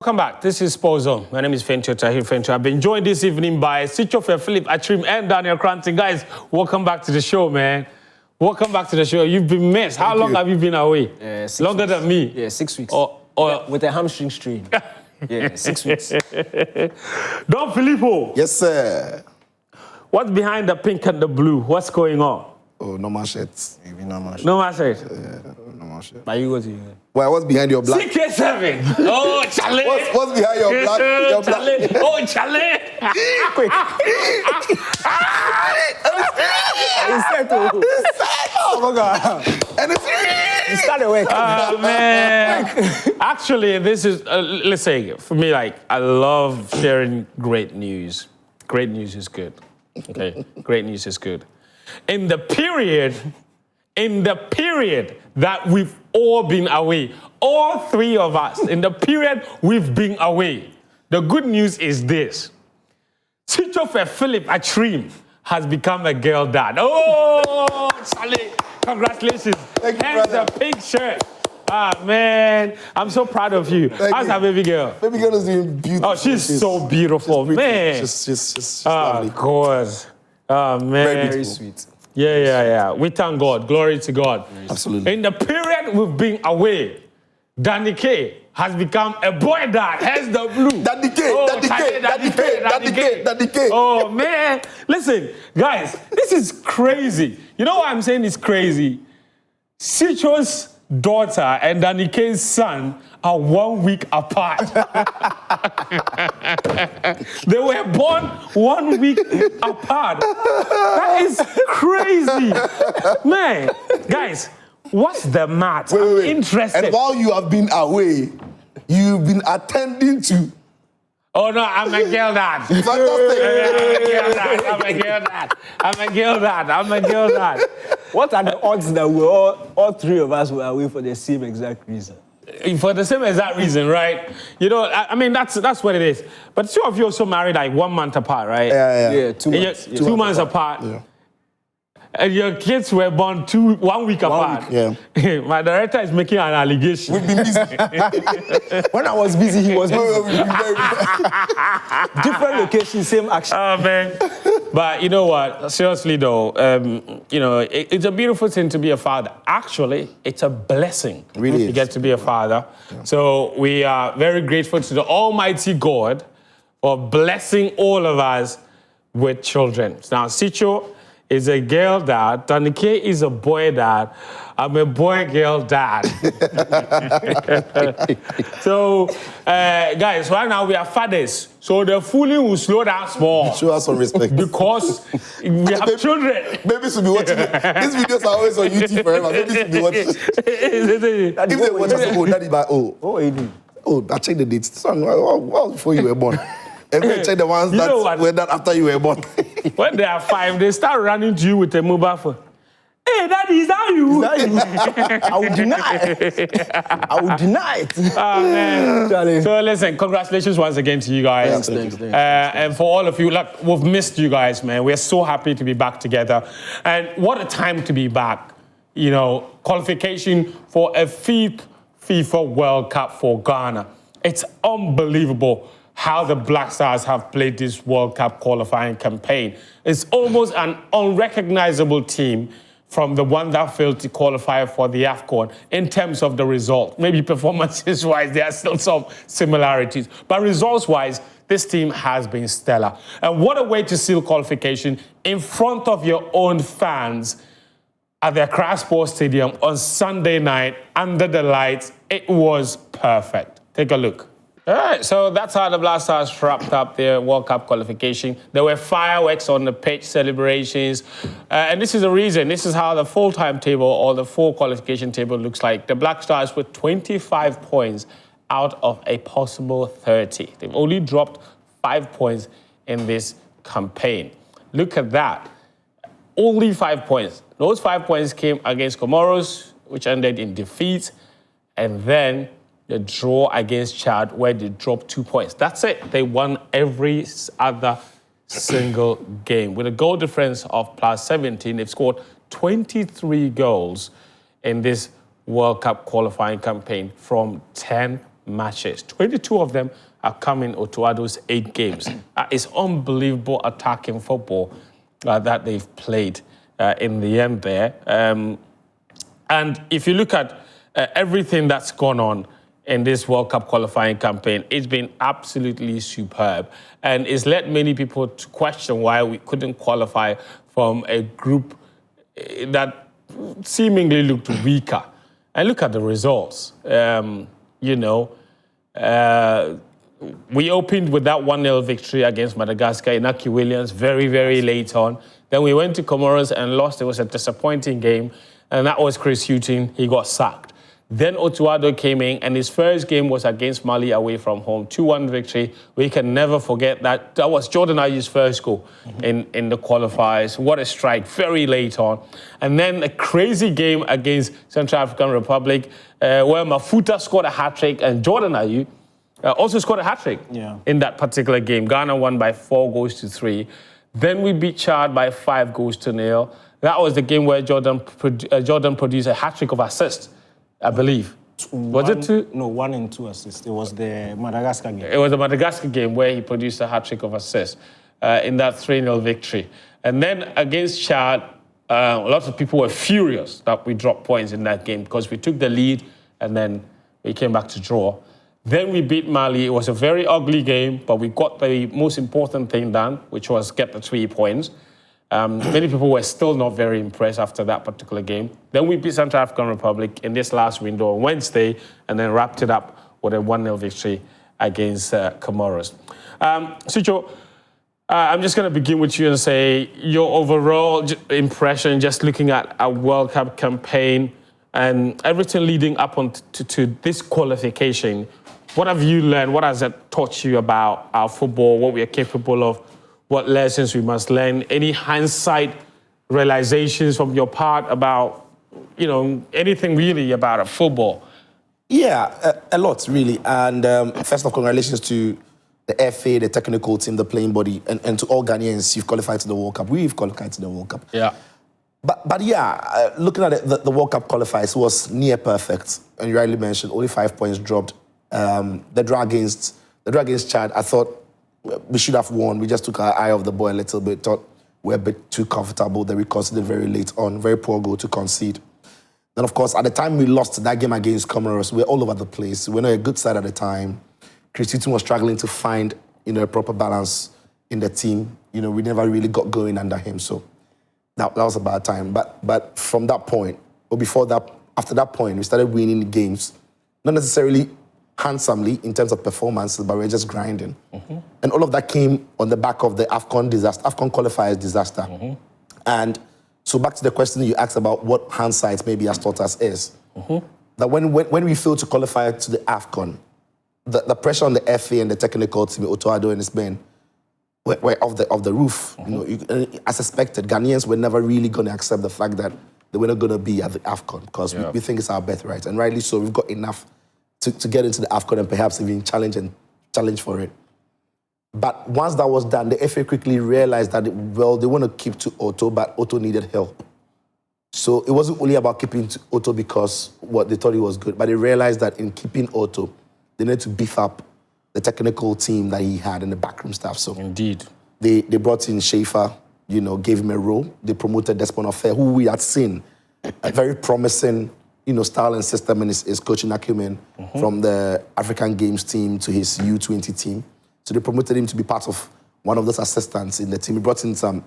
welcome back. This is Sports Zone. My name is Nketiah. I've been joined this evening by Philip Atrim and Daniel Cranton. Guys, welcome back to the show, man. Welcome back to the show. You've been missed. How long have you been away? 6 Longer weeks. than me? Yeah, 6 weeks. With a hamstring strain. Yeah, 6 weeks. Don Filippo. Yes, sir. What's behind the pink and the blue? What's going on? Oh, normal shirts. Maybe normal shit. No, I said. Normal shirt. But you go to Why, what's behind your black? CK7. Oh, Charlie. What's behind your black? Your black? Charlie. Oh, Charlie. quick. Oh, my God. And You started work. Man. Actually, this is, let's say, for me, like, I love sharing great news. Great news is good. Okay? Great news is good. In the period that we've all been away, all three of us, in the period we've been away, the good news is this. Philip Atrim has become a girl dad. Oh, Charlie, congratulations. Thank you, Hence brother. the pink shirt. Ah, man, I'm so proud of you. How's our baby girl? Baby girl is doing beautiful. Oh, she's so beautiful, pretty. man. She's Oh, lovely. God. Oh, man. Very sweet. Yeah. We thank God. Glory to God. Absolutely. In the period we've been away, Danny K has become a boy dad. Hence the blue. Daddy K, Oh, Daddy K, Charlie, Daddy K, Daddy K, Daddy K. Oh, man. Listen, guys, this is crazy. You know why I'm saying it's crazy? Sicho's daughter and Danny K's son are 1 week apart. They were born 1 week apart. That is crazy. Man, guys, what's the matter? I'm interested. And while you have been away, you've been attending to. Oh, no, I'm a girl dad. Fantastic. I'm a girl dad. What are the odds that we all three of us were away for the same exact reason? For the same exact reason, right? You know, I mean, that's what it is. But two of you also married like 1 month apart, right? Yeah. 2 months. And 2 months apart. Yeah. And your kids were born 1 week apart. Yeah. My director is making an allegation. We've been busy. When I was busy, he was busy. We've been very busy. Different location, same action. Oh, man. But you know what? Seriously, though, you know, it's a beautiful thing to be a father. Actually, it's a blessing Really to is. get to be a father. Yeah. So we are very grateful to the Almighty God for blessing all of us with children. Now, Sicho is a girl dad. Danike is a boy dad. I'm a boy-girl dad. So, guys, right now we are fathers. So the fooling will slow down small. Show us some respect. Because we have children. Babies will be watching it. These videos are always on YouTube forever. Babies will be watching. If they watch us, oh, daddy, What are you doing? oh, I checked the dates. Son, well, before you were born. And then check the ones You know that what? were done after you were born. When they are 5, they start running to you with a mobile phone. Hey, Daddy, is that you? I would deny it. Oh, man. Charlie. So listen, congratulations once again to you guys. Thanks. And for all of you, look, we've missed you guys, man. We're so happy to be back together. And what a time to be back. You know, qualification for a 5th FIFA World Cup for Ghana. It's unbelievable how the Black Stars have played this World Cup qualifying campaign. It's almost an unrecognizable team from the one that failed to qualify for the AFCON in terms of the result. Maybe performances-wise, there are still some similarities. But results-wise, this team has been stellar. And what a way to seal qualification in front of your own fans at the Accra Sports Stadium on Sunday night under the lights. It was perfect. Take a look. All right, so that's how the Black Stars wrapped up their World Cup qualification. There were fireworks on the pitch, celebrations, and this is the reason. This is how the full timetable or the full qualification table looks like. The Black Stars with 25 points out of a possible 30. They've only dropped 5 points in this campaign. Look at that. Only 5 points. Those 5 points came against Comoros, which ended in defeat, and then the draw against Chad, where they dropped 2 points. That's it. They won every other single game. With a goal difference of plus 17, they've scored 23 goals in this World Cup qualifying campaign from 10 matches. 22 of them are coming Otto Addo's 8 games. It's unbelievable attacking football that they've played in the end there. And if you look at everything that's gone on in this World Cup qualifying campaign, it's been absolutely superb. And it's led many people to question why we couldn't qualify from a group that seemingly looked weaker. And look at the results. We opened with that 1-0 victory against Madagascar. Inaki Williams, very, very late on. Then we went to Comoros and lost. It was a disappointing game. And that was Chris Hughton. He got sacked. Then Otto Addo came in, and his first game was against Mali away from home. 2-1 victory. We can never forget that. That was Jordan Ayew's first goal in the qualifiers. What a strike, very late on. And then a crazy game against Central African Republic, where Mafuta scored a hat-trick, and Jordan Ayew also scored a hat-trick in that particular game. Ghana won by 4-3. Then we beat Chad by 5-0. That was the game where Jordan produced a hat-trick of assists, I believe. Was it 2? No, 1 and 2 assists. It was the Madagascar game. It was the Madagascar game where he produced a hat-trick of assists in that 3-0 victory. And then against Chad, lots of people were furious that we dropped points in that game because we took the lead and then we came back to draw. Then we beat Mali. It was a very ugly game, but we got the most important thing done, which was get the 3 points. Many people were still not very impressed after that particular game. Then we beat Central African Republic in this last window on Wednesday, and then wrapped it up with a 1-0 victory against Comoros. Sucho, I'm just going to begin with you and say your overall impression, just looking at a World Cup campaign and everything leading up to this qualification. What have you learned? What has that taught you about our football, what we are capable of? What lessons we must learn? Any hindsight realizations from your part about, anything really about football? Yeah, a lot, really. And first of all, congratulations to the FA, the technical team, the playing body, and to all Ghanaians. You've qualified to the World Cup. We've qualified to the World Cup. Yeah. But yeah, looking at it, the World Cup qualifiers was near perfect. And you rightly mentioned, only 5 points dropped. The draw against Chad, I thought we should have won. We just took our eye off the ball a little bit, thought we were a bit too comfortable. Then we conceded very late on, very poor goal to concede. Then, of course, at the time we lost that game against Comoros, we were all over the place. We were not a good side at the time. Chris Hughton was struggling to find, a proper balance in the team. We never really got going under him, so that was a bad time. But from that point, or before that, after that point, we started winning games. Not necessarily handsomely in terms of performances, but we're just grinding. And all of that came on the back of the AFCON disaster, AFCON qualifiers disaster. And so back to the question you asked about what hindsight maybe has taught us is that when we failed to qualify to the AFCON, the pressure on the FA and the technical team, Otto Addo and his men, were off the roof. As expected, Ghanaians were never really going to accept the fact that they were not going to be at the AFCON because we think it's our birthright. And rightly so, we've got enough to get into the AFCON and perhaps even challenge for it. But once that was done, the FA quickly realized that, they want to keep to Otto, but Otto needed help. So it wasn't only about keeping to Otto because they thought he was good, but they realized that in keeping Otto, they needed to beef up the technical team that he had and the backroom staff. So indeed, they brought in Schaefer, gave him a role. They promoted Desmond Affair, who we had seen a very promising style and system in his coaching acumen from the African Games team to his U20 team. So they promoted him to be part of one of those assistants in the team. He brought in some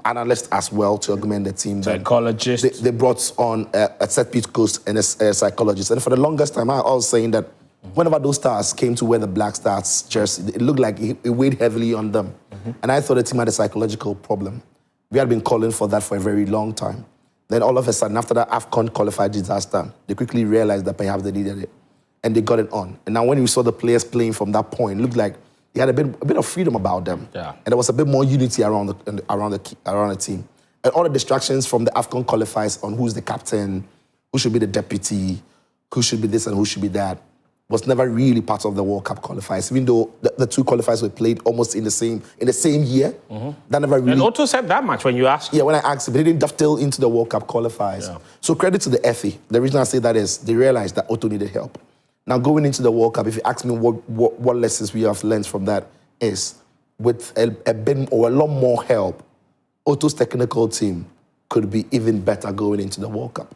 analysts as well to augment the team. Psychologists. They brought on a set-piece coach and a psychologist. And for the longest time, I was saying that whenever those stars came to wear the Black Stars jersey, it looked like it weighed heavily on them. And I thought the team had a psychological problem. We had been calling for that for a very long time. Then all of a sudden, after that AFCON qualified disaster, they quickly realized that perhaps they needed it. And they got it on. And now when we saw the players playing from that point, it looked like they had a bit of freedom about them. Yeah. And there was a bit more unity around the team. And all the distractions from the AFCON qualifiers on who's the captain, who should be the deputy, who should be this and who should be that, was never really part of the World Cup qualifiers, even though the 2 qualifiers were played almost in the same year. That never really... And Otto said that much when you asked. Yeah, when I asked him, they didn't dovetail into the World Cup qualifiers. Yeah. So credit to the FA. The reason I say that is they realized that Otto needed help. Now, going into the World Cup, if you ask me what lessons we have learned from that is, with a bit or a lot more help, Otto's technical team could be even better going into the World Cup.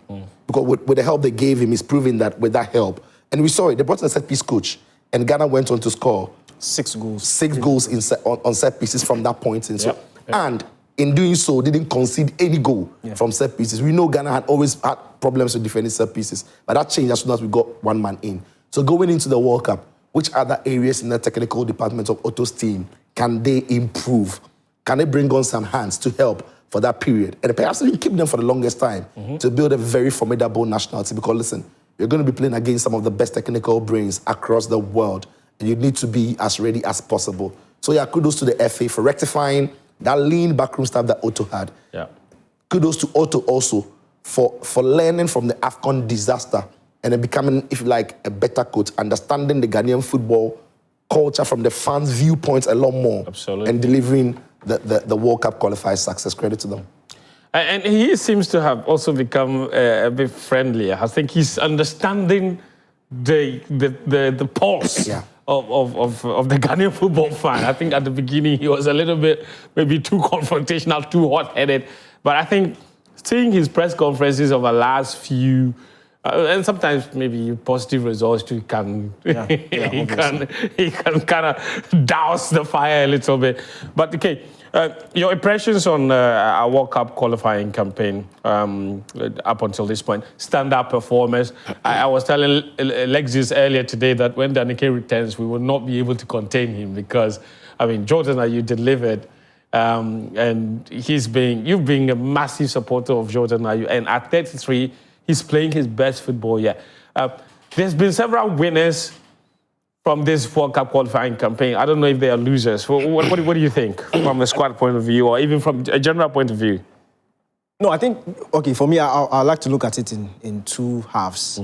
Because with the help they gave him, he's proving that with that help. And we saw it. They brought a set-piece coach, and Ghana went on to score 6 goals. 6 goals on set pieces from that point. And in doing so, didn't concede any goal from set pieces. We know Ghana had always had problems with defending set pieces, but that changed as soon as we got one man in. So going into the World Cup, which other areas in the technical department of Otto's team can they improve? Can they bring on some hands to help for that period? And perhaps even keep them for the longest time to build a very formidable national team. Because listen, you're going to be playing against some of the best technical brains across the world, and you need to be as ready as possible. So yeah, kudos to the FA for rectifying that lean backroom staff that Otto had. Yeah. Kudos to Otto also for learning from the AFCON disaster and then becoming, if you like, a better coach, understanding the Ghanaian football culture from the fans' viewpoints a lot more. Absolutely. And delivering the World Cup qualified success. Credit to them. And he seems to have also become a bit friendlier. I think he's understanding the pulse of the Ghanaian football fan. I think at the beginning he was a little bit maybe too confrontational, too hot-headed. But I think seeing his press conferences of the last few, and sometimes maybe positive results too, he can kind of douse the fire a little bit. But okay, your impressions on our World Cup qualifying campaign up until this point, standout performers. I was telling Alexis earlier today that when Danike returns, we will not be able to contain him because, I mean, Jordan, you delivered. And you've been a massive supporter of Jordan Ayew, and at 33, he's playing his best football yet. There's been several winners from this World Cup qualifying campaign. I don't know if they are losers. What do you think from a squad point of view or even from a general point of view? No, I think, okay, for me, I like to look at it in 2 halves.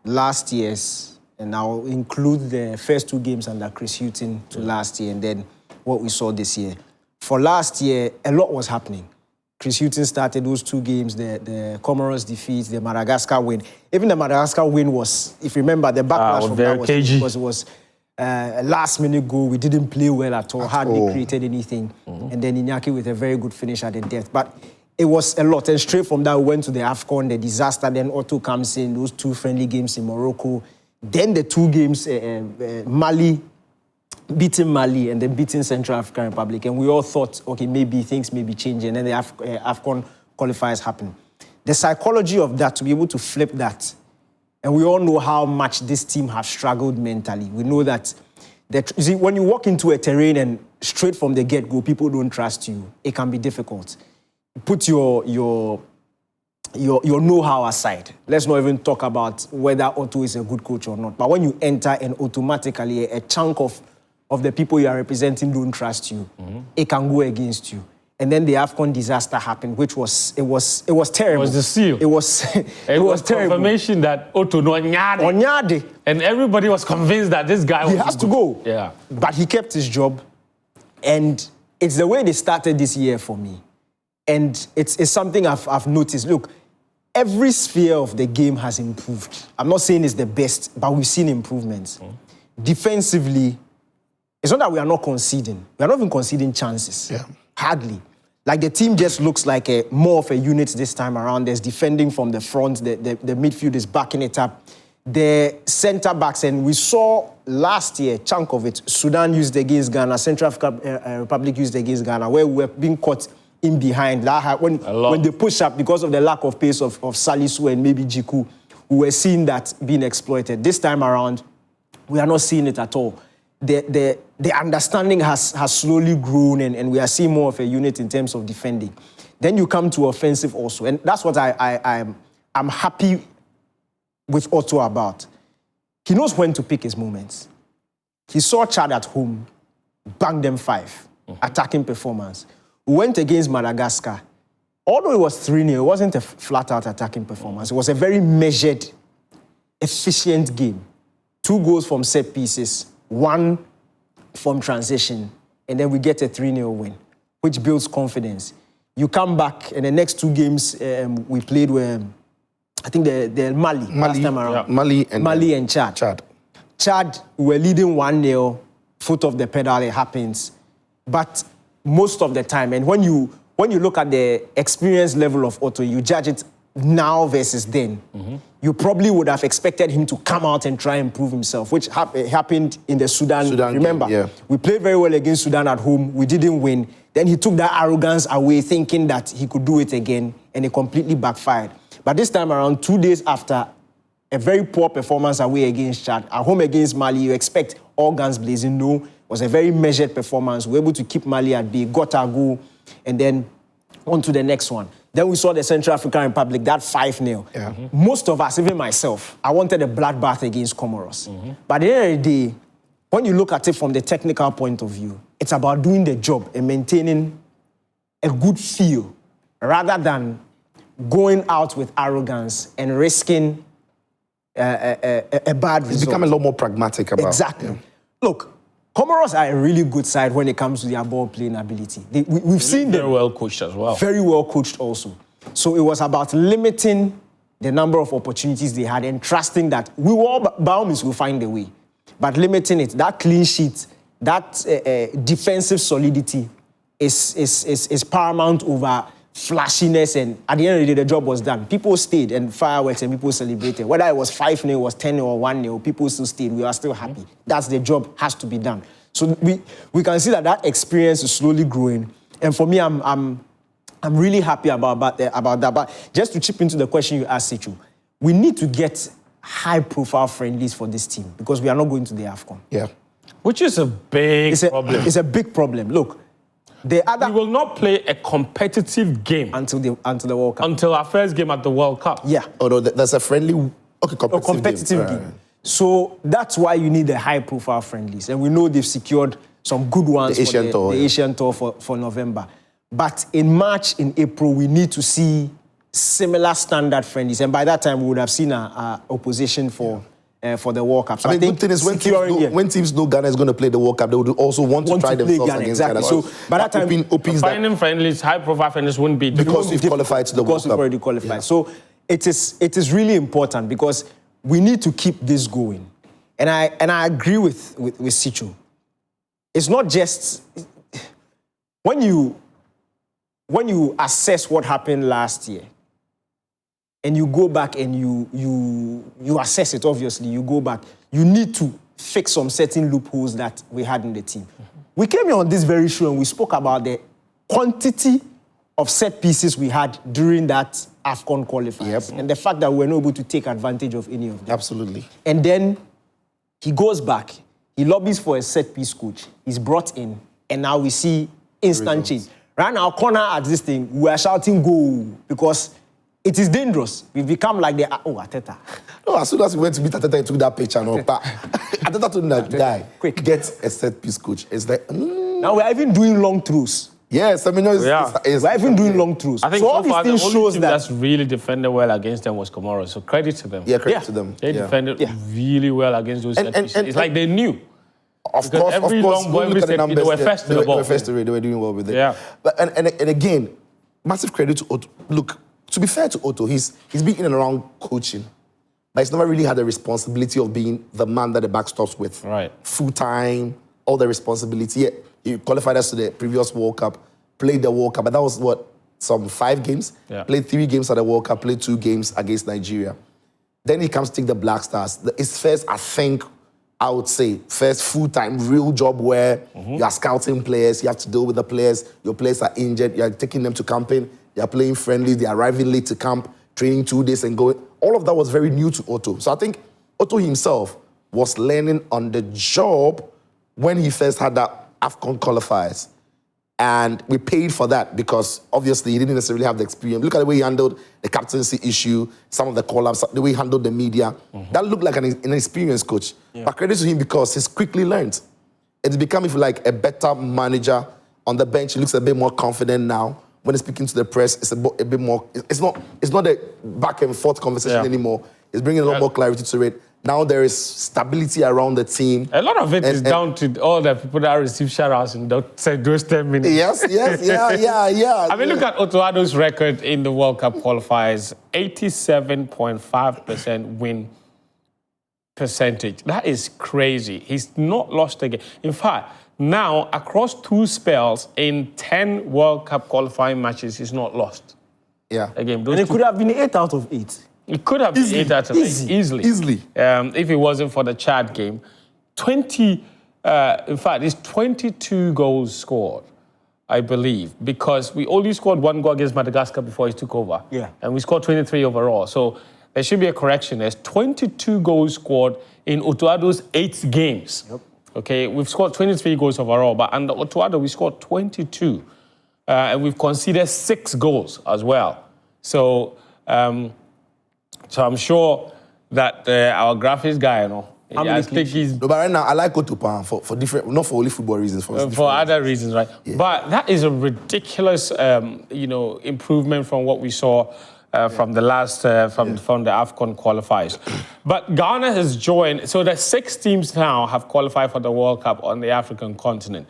Last year's, and I'll include the first 2 games under Chris Hughton to last year, and then what we saw this year. For last year, a lot was happening. Chris Hughton started those 2 games, the Comoros defeat, the Madagascar win. Even the Madagascar win was, if you remember, the backlash from that was a last-minute goal. We didn't play well at all, hardly created anything. And then Iñaki with a very good finish at the death. But it was a lot. And straight from that, we went to the AFCON, the disaster. Then Otto comes in, those 2 friendly games in Morocco. Then the 2 games, beating Mali and then beating Central African Republic. And we all thought, okay, maybe things may be changing. And then the AFCON qualifiers happen. The psychology of that, to be able to flip that, and we all know how much this team has struggled mentally. We know that, you see, when you walk into a terrain and straight from the get-go, people don't trust you, it can be difficult. Put your know-how aside. Let's not even talk about whether Otto is a good coach or not. But when you enter and automatically a chunk of the people you are representing don't trust you, it can go against you. And then the AFCON disaster happened, which was terrible. It was the seal. It was terrible. Confirmation that Otto no Onyade. And everybody was convinced that this guy has to go. Yeah. But he kept his job. And it's the way they started this year for me. And it's something I've noticed. Look, every sphere of the game has improved. I'm not saying it's the best, but we've seen improvements. Defensively, it's not that we are not conceding. We are not even conceding chances. Yeah. Hardly. Like the team just looks like more of a unit this time around. There's defending from the front. The midfield is backing it up. The centre backs, and we saw last year, chunk of it, Sudan used against Ghana, Central African Republic used against Ghana, where we were being caught in behind. When they push up, because of the lack of pace of Salisu and maybe Jiku, we were seeing that being exploited. This time around, we are not seeing it at all. The understanding has slowly grown, and we are seeing more of a unit in terms of defending. Then you come to offensive also, and that's what I'm happy with Otto about. He knows when to pick his moments. He saw Chad at home, banged them 5, attacking performance. We went against Madagascar. Although it was 3-0, it wasn't a flat-out attacking performance. It was a very measured, efficient game. 2 goals from set pieces, 1 from transition, and then we get a 3-0 win, which builds confidence. You come back, and the next 2 games we played with, I think the Mali last time around. Yeah. Mali and Chad. Chad were leading 1-0, foot of the pedal, it happens. But most of the time, and when you look at the experience level of Otto, you judge it now versus then. You probably would have expected him to come out and try and prove himself, which happened in the Sudan. Remember, game, yeah. We played very well against Sudan at home. We didn't win. Then he took that arrogance away, thinking that he could do it again, and it completely backfired. But this time around, 2 days after a very poor performance away against Chad, at home against Mali, you expect all guns blazing. No, it was a very measured performance. We were able to keep Mali at bay, got our goal, and then on to the next one. Then we saw the Central African Republic, that 5-0. Yeah. Most of us, even myself, I wanted a bloodbath against Comoros. But at the end of the day, when you look at it from the technical point of view, it's about doing the job and maintaining a good feel rather than going out with arrogance and risking a bad result. It's become a lot more pragmatic about it. Exactly. Yeah. Look, Comoros are a really good side when it comes to their ball playing ability. We've seen them Very well coached as well. very well coached also. So it was about limiting the number of opportunities they had and trusting that we will, by all means, will find a way. But limiting it, that clean sheet, that defensive solidity is paramount over flashiness, and at the end of the day, the job was done. People stayed and fireworks and people celebrated. Whether it was 5-0, was 10-0 or 1-0, people still stayed. We are still happy. That's the job, has to be done. So we can see that experience is slowly growing. And for me, I'm really happy about that. But just to chip into the question you asked, Sichu, we need to get high-profile friendlies for this team because we are not going to the AFCON. Yeah. Which is a big problem. It's a big problem. Look, the other We will not play a competitive game until the World Cup. until our first game at the World Cup. Yeah. Oh, no, there's a friendly, competitive game. Game. So that's why you need the high-profile friendlies. And we know they've secured some good ones The for Asian Tour, the yeah. Asian Tour for November. But in March, in April, we need to see similar standard friendlies. And by that time, we would have seen our opposition for the World Cup. So I mean, the good thing is when teams know Ghana is going to play the World Cup, they would also want to try themselves Ghana, against exactly. Ghana. So by that time, Finding friendlies, high-profile friendlies wouldn't be because we've qualified to the World because we've Cup. already qualified. Yeah. So it is really important because we need to keep this going. And I agree with Sichu. It's not just when you assess what happened last year and you go back and you assess it, obviously, you go back, you need to fix some certain loopholes that we had in the team. We came here on this very show and we spoke about the quantity of set pieces we had during that AFCON qualifiers. Yep. And the fact that we were not able to take advantage of any of them. Absolutely. And then he goes back, he lobbies for a set piece coach, he's brought in, and now we see instant change. Right now, corner at this thing, we are shouting goal because it is dangerous. We've become like the Ateta. No, as soon as we went to meet Ateta, he took that picture and all. Ateta told that guy, quick, get a set piece coach. It's like, Now we're even doing long throws. Yes, I mean, we're even doing long throws. I think so all so far these the things only shows team that that's really defended well against them was Comoros. So credit to them. Yeah, credit to them. They defended really well against those set pieces. It's like they knew. Of course, every long ball, every set piece, they were first to the ball. They were first to it. They were doing well with it. Yeah. But and again, massive credit to Otto. Look, to be fair to Otto, he's been in and around coaching, but he's never really had the responsibility of being the man that the back stops with. Right. Full time, all the responsibility. Yeah, he qualified us to the previous World Cup, played the World Cup, but that was some 5 games. Yeah. Played 3 games at the World Cup, played 2 games against Nigeria. Then he comes to take the Black Stars. His first, I would say, first full-time real job where you are scouting players, you have to deal with the players, your players are injured, you are taking them to camping, they are playing friendly, they are arriving late to camp, training 2 days and going. All of that was very new to Otto. So I think Otto himself was learning on the job when he first had that AFCON qualifiers. And we paid for that because obviously he didn't necessarily have the experience. Look at the way he handled the captaincy issue, some of the call-ups, the way he handled the media. That looked like an experienced coach. Yeah. But credit to him because he's quickly learned. It's become, if you like, a better manager on the bench. He looks a bit more confident now. When he's speaking to the press, it's a bit more. It's not a back and forth conversation anymore. It's bringing a lot more clarity to it. Now there is stability around the team. A lot of it is down to all the people that receive shout-outs in those 10 minutes. Yes, yeah. I mean, look at Otto Addo's record in the World Cup qualifiers. 87.5% win percentage. That is crazy. He's not lost a game. In fact, now across 2 spells in 10 World Cup qualifying matches, he's not lost. Yeah. Again, And it could have been 8 out of 8. It could have been 8 out of 8 easily. Easily. If it wasn't for the Chad game. 20, in fact, it's 22 goals scored, I believe, because we only scored 1 goal against Madagascar before he took over. Yeah. And we scored 23 overall. So there should be a correction. There's 22 goals scored in Otuado's 8 games. Yep. Okay, we've scored 23 goals overall, but under Otuado, we scored 22. And we've conceded 6 goals as well. So, so I'm sure that our graphics guy, I think he's... No, but right now, I like Otupan for different, not for only football reasons. For other reasons, right? Yeah. But that is a ridiculous, improvement from what we saw from the last, from the AFCON qualifiers. But Ghana has joined, so the 6 teams now have qualified for the World Cup on the African continent.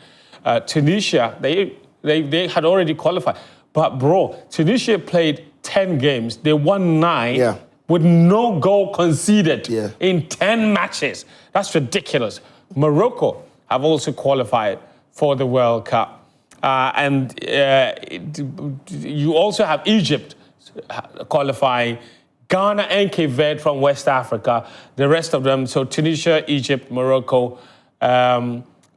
Tunisia, they had already qualified. But bro, Tunisia played 10 games. They won 9 with no goal conceded in 10 matches. That's ridiculous. Morocco have also qualified for the World Cup. And you also have Egypt qualifying, Ghana and Cape Verde from West Africa. The rest of them, so Tunisia, Egypt, Morocco,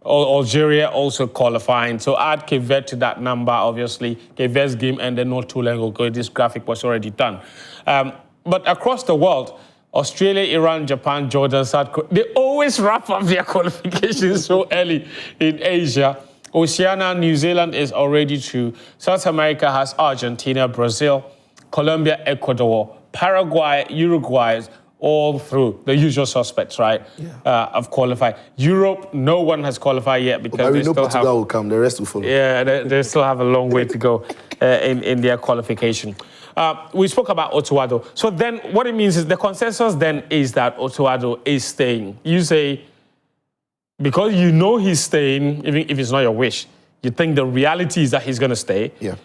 Algeria also qualifying. So add Cape Verde to that number, obviously. Cape Verde's game ended not too long ago. This graphic was already done. But across the world, Australia, Iran, Japan, Jordan, South Korea, they always wrap up their qualifications so early in Asia. Oceania, New Zealand is already through. South America has Argentina, Brazil, Colombia, Ecuador, Paraguay, Uruguay, all through, the usual suspects, right, have qualified. Europe, no one has qualified yet because they still Portugal will come, the rest will follow. Yeah, they still have a long way to go in their qualification. We spoke about Otuado. So then what it means is the consensus then is that Otuado is staying. You say, because you know he's staying, even if it's not your wish, you think the reality is that he's going to stay. Yeah.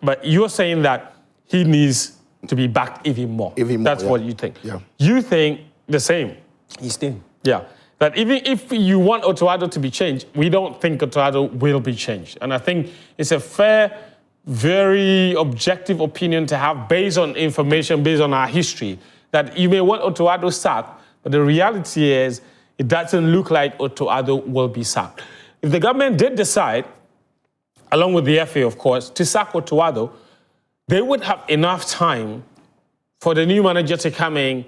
But you're saying that he needs to be back even more. That's what you think. Yeah. You think the same. He's staying. Yeah. That even if you want Otuado to be changed, we don't think Otuado will be changed. And I think it's a fair, very objective opinion to have based on information, based on our history, that you may want Otuado sacked, but the reality is it doesn't look like Otuado will be sacked. If the government did decide, along with the FA, of course, to sack Otuado, they would have enough time for the new manager to come in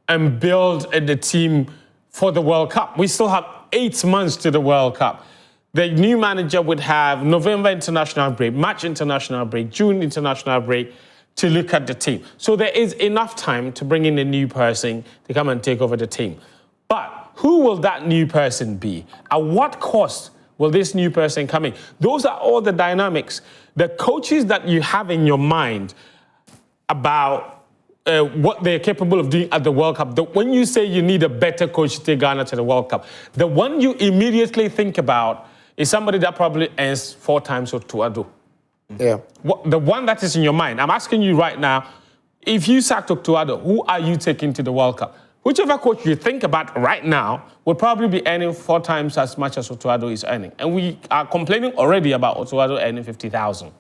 and build the team for the World Cup. We still have 8 months to the World Cup. The new manager would have November international break, March international break, June international break to look at the team. So there is enough time to bring in a new person to come and take over the team. But who will that new person be? At what cost will this new person come in? Those are all the dynamics. The coaches that you have in your mind about what they're capable of doing at the World Cup, when you say you need a better coach to take Ghana to the World Cup, the one you immediately think about is somebody that probably earns 4 times Otuado. Yeah. The one that is in your mind. I'm asking you right now, if you sacked Otuado, who are you taking to the World Cup? Whichever coach you think about right now would probably be earning 4 times as much as Otuado is earning. And we are complaining already about Otuado earning 50,000.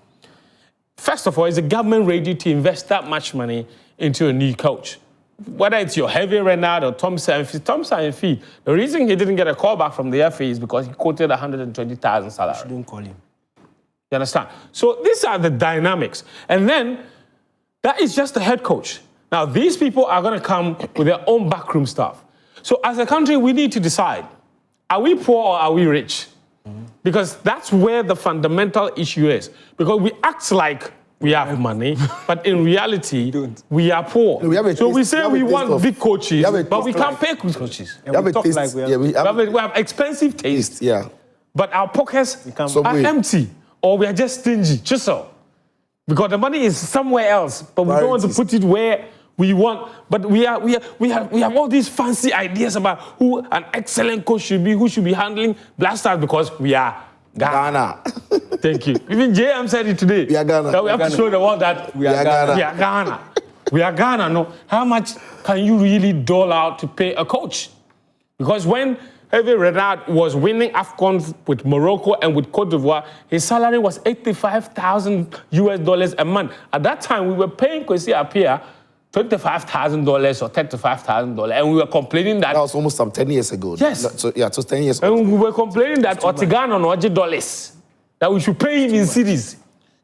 First of all, is the government ready to invest that much money into a new coach? Whether it's your heavy Renard or Tom Sainfi, the reason he didn't get a call back from the FA is because he quoted 120,000 salary. Shouldn't call him. You understand? So these are the dynamics. And then that is just the head coach. Now, these people are going to come with their own backroom stuff. So as a country, we need to decide, are we poor or are we rich? Because that's where the fundamental issue is. Because we act like we have money, but in reality, we are poor. We say we want big coaches, but we can't pay good coaches. We have expensive taste, but our pockets are empty, or we are just stingy, just so. Because the money is somewhere else, but we don't want to put it where we want. But we have all these fancy ideas about who an excellent coach should be, who should be handling Black Stars, because we are Ghana. Thank you. Even JM said it today. We are Ghana. That we have to show the world that we are Ghana. We are Ghana. We are Ghana, no. How much can you really dole out to pay a coach? Because when Hervé Renard was winning AFCON with Morocco and with Cote d'Ivoire, his salary was $85,000 a month. At that time, we were paying Kwesi Appiah $25,000 or $35,000, and we were complaining that... That was almost some 10 years ago. Yes. So, yeah, it was 10 years ago. And we were complaining that Otigano Noje dollars, that we should pay him in cities.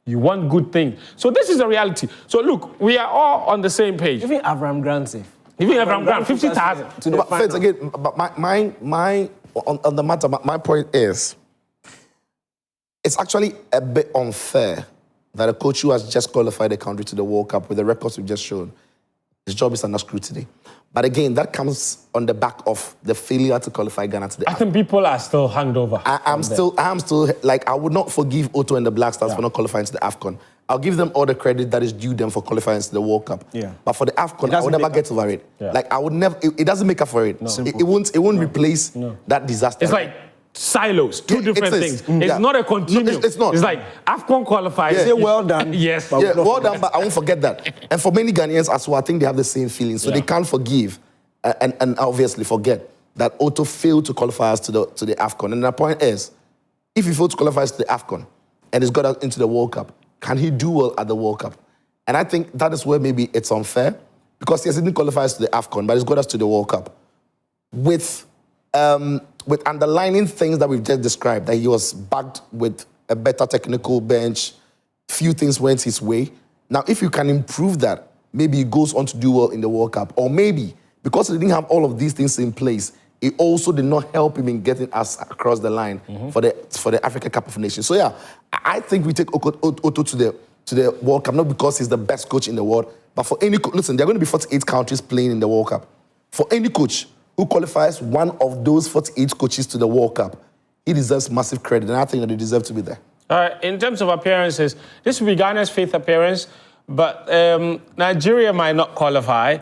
You want good thing. So this is the reality. So look, we are all on the same page. Even Avram Grant, Even Avram Grant, 50,000. But friends, again, on the matter, my point is, it's actually a bit unfair that a coach who has just qualified the country to the World Cup with the records we've just shown, his job is under scrutiny. But again, that comes on the back of the failure to qualify Ghana to the I think people are still hanged over. I am still, like, I would not forgive Otto and the Black Stars for not qualifying to the AFCON. I'll give them all the credit that is due them for qualifying to the World Cup. Yeah. But for the AFCON, I would never get over it. Yeah. Like, I would never, it doesn't make up for it. No. It won't replace that disaster. It's like silos, two different things. It's not a continuum. No, it's not. It's like AFCON qualifiers. Yeah. Say well done. Yes. Yeah, well done, but I won't forget that. And for many Ghanaians as well, I think they have the same feeling. So they can't forgive and obviously forget that Otto failed to qualify us to the AFCON. And the point is, if he failed to qualify us to the AFCON and he's got us into the World Cup, can he do well at the World Cup? And I think that is where maybe it's unfair, because he didn't qualify us to the AFCON, but he's got us to the World Cup. With underlining things that we've just described, that he was backed with a better technical bench, few things went his way. Now, if you can improve that, maybe he goes on to do well in the World Cup. Or maybe, because he didn't have all of these things in place, it also did not help him in getting us across the line for the Africa Cup of Nations. So yeah, I think we take Otto to the World Cup, not because he's the best coach in the world, but for any listen, there are going to be 48 countries playing in the World Cup. For any coach who qualifies one of those 48 coaches to the World Cup, he deserves massive credit, and I think that they deserve to be there. In terms of appearances, this will be Ghana's 5th appearance, but Nigeria might not qualify.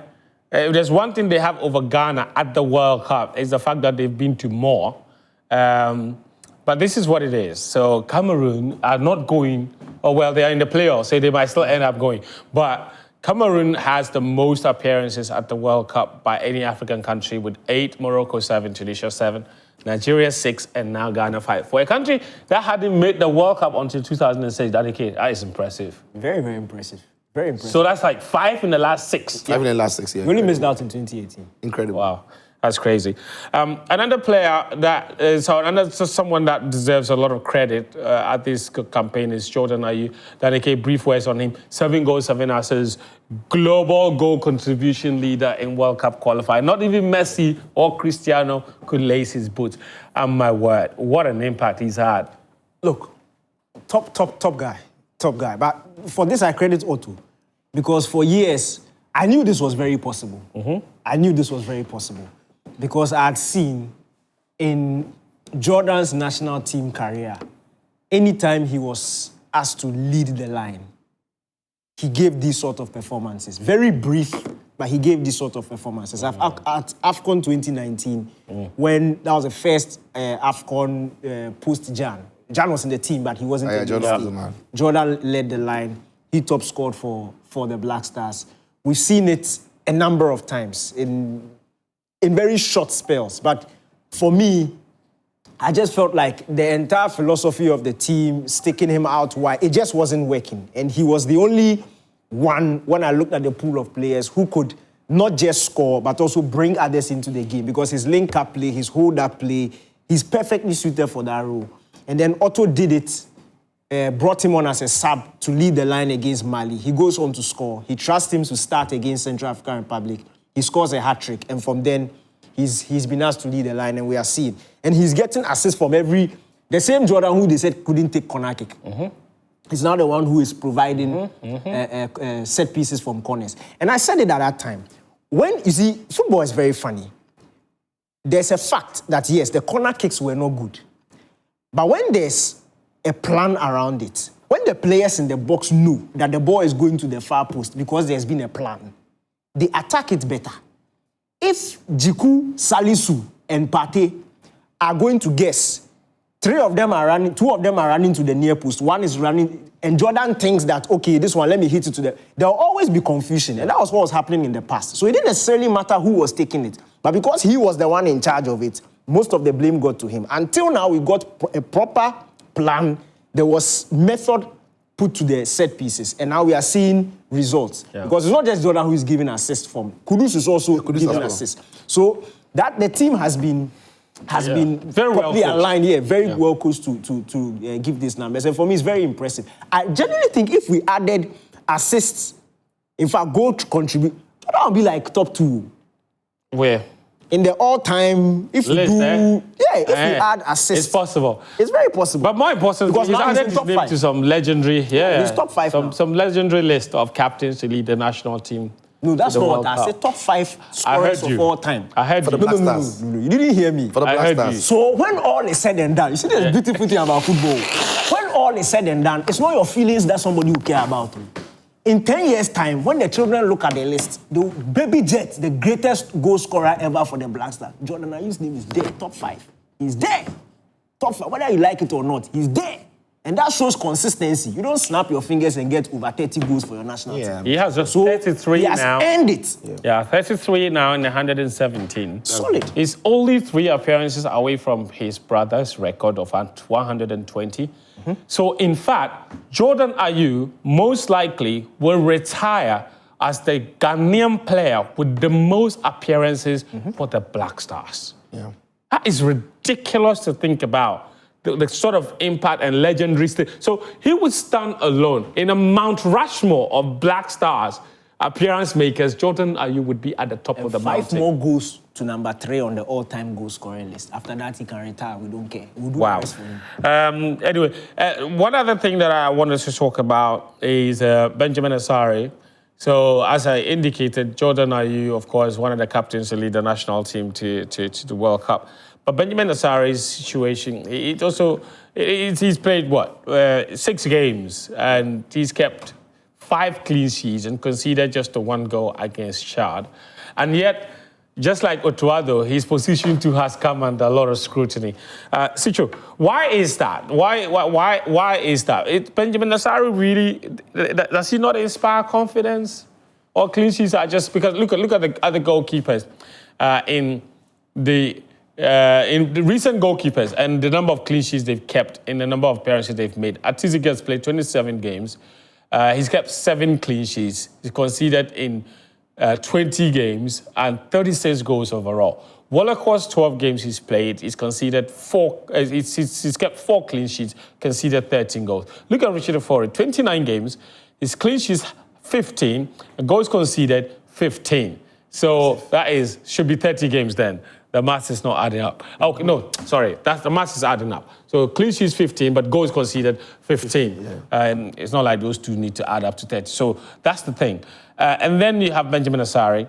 If there's one thing they have over Ghana at the World Cup, is the fact that they've been to more. But this is what it is. So Cameroon are not going, they are in the playoffs, so they might still end up going. But Cameroon has the most appearances at the World Cup by any African country, with 8, Morocco 7, Tunisia 7, Nigeria 6, and now Ghana 5. For a country that hadn't made the World Cup until 2006, that is impressive. Very, very impressive. Very impressive. So that's like 5 in the last 6. 5 in the last 6 years. We only missed out in 2018. Incredible. Wow, that's crazy. Another player that is someone that deserves a lot of credit at this campaign is Jordan Ayew. Danike, brief words on him. 7 goals, 7 assists, global goal contribution leader in World Cup qualifying. Not even Messi or Cristiano could lace his boots. And my word, what an impact he's had. Look, top guy. Top guy. But for this, I credit Otto, because for years, I knew this was very possible. I knew this was very possible because I had seen in Jordan's national team career, anytime he was asked to lead the line, he gave these sort of performances. Very brief, but he gave these sort of performances. At AFCON 2019, when that was the first AFCON post-Jan. Jan was in the team, but he wasn't in the team. Jordan led the line. He top scored for the Black Stars. We've seen it a number of times in very short spells. But for me, I just felt like the entire philosophy of the team, sticking him out wide, it just wasn't working. And he was the only one, when I looked at the pool of players, who could not just score, but also bring others into the game, because his link-up play, his hold-up play, he's perfectly suited for that role. And then Otto did it, brought him on as a sub to lead the line against Mali. He goes on to score. He trusts him to start against Central African Republic. He scores a hat-trick, and from then, he's been asked to lead the line, and we are seeing. And he's getting assists from the same Jordan who they said couldn't take corner kick. He's now the one who is providing set pieces from corners. And I said it at that time. When, you see, football is very funny. There's a fact that, yes, the corner kicks were not good. But when there's a plan around it, when the players in the box know that the ball is going to the far post because there's been a plan, they attack it better. If Jiku, Salisu, and Partey are going to guess 2 of them are running to the near post. One is running, and Jordan thinks that, okay, this one, let me hit it to the... There will always be confusion, and that was what was happening in the past. So it didn't necessarily matter who was taking it. But because he was the one in charge of it, most of the blame got to him. Until now, we got a proper plan. There was method put to the set pieces, and now we are seeing results. Yeah. Because it's not just Jordan who is giving assist from. Kudus is also giving assist. So that the team has been very well aligned, very well coached to give these numbers. And for me, it's very impressive. I genuinely think if we added assists, in fact, goal contribute, that would be like top 2. Where? In the all-time, if we we add assists. It's possible. It's very possible. But more important, he's added his name to some legendary, he's top 5 some legendary list of captains to lead the national team. No, that's not what I said. Top 5 scorers of all time. I heard you. No, you didn't hear me. For the Black Stars. So when all is said and done, you see the beautiful thing about football. When all is said and done, it's not your feelings that somebody will care about. In 10 years' time, when the children look at the list, the Baby Jet, the greatest goal scorer ever for the Black Stars, Jordan Ayew's name is there, top 5. He's there. Top 5, whether you like it or not, he's there. And that shows consistency. You don't snap your fingers and get over 30 goals for your national team. He has just 33 now. He has earned it. Yeah, 33 now in 117. Solid. He's only 3 appearances away from his brother's record of 120. So, in fact, Jordan Ayew most likely will retire as the Ghanaian player with the most appearances for the Black Stars. Yeah. That is ridiculous to think about, the sort of impact and legendary state. So he would stand alone in a Mount Rushmore of Black Stars appearance makers. Jordan Ayew would be at the top of the mountain. 5 more goals to number 3 on the all-time goal scoring list. After that, he can retire. We don't care. We'll do the rest for him. Anyway, one other thing that I wanted to talk about is Benjamin Asare. So, as I indicated, Jordan Ayew, of course, one of the captains to lead the national team to the World Cup. But Benjamin Asare's situation, he's played, 6 games, and he's kept 5 clean sheets and conceded just the 1 goal against Chad. And yet, just like Otuado, his position too has come under a lot of scrutiny. Sicho, why is that? Why is that? Benjamin Asare really, does he not inspire confidence? Or clean sheets are just, because look at the other goalkeepers in the recent goalkeepers and the number of clean sheets they've kept in the number of appearances they've made. Atizigi has played 27 games. He's kept 7 clean sheets. He's conceded in 20 games and 36 goals overall. Wallaco's 12 games he's played, he's conceded 4. He's kept 4 clean sheets, conceded 13 goals. Look at Richard Ofori, 29 games, his clean sheets 15, and goals conceded 15. So that should be 30 games then. The maths is not adding up. Okay, no, sorry, the maths is adding up. So clean sheets 15, but goals conceded 15. And it's not like those two need to add up to 30. So that's the thing. And then you have Benjamin Asare,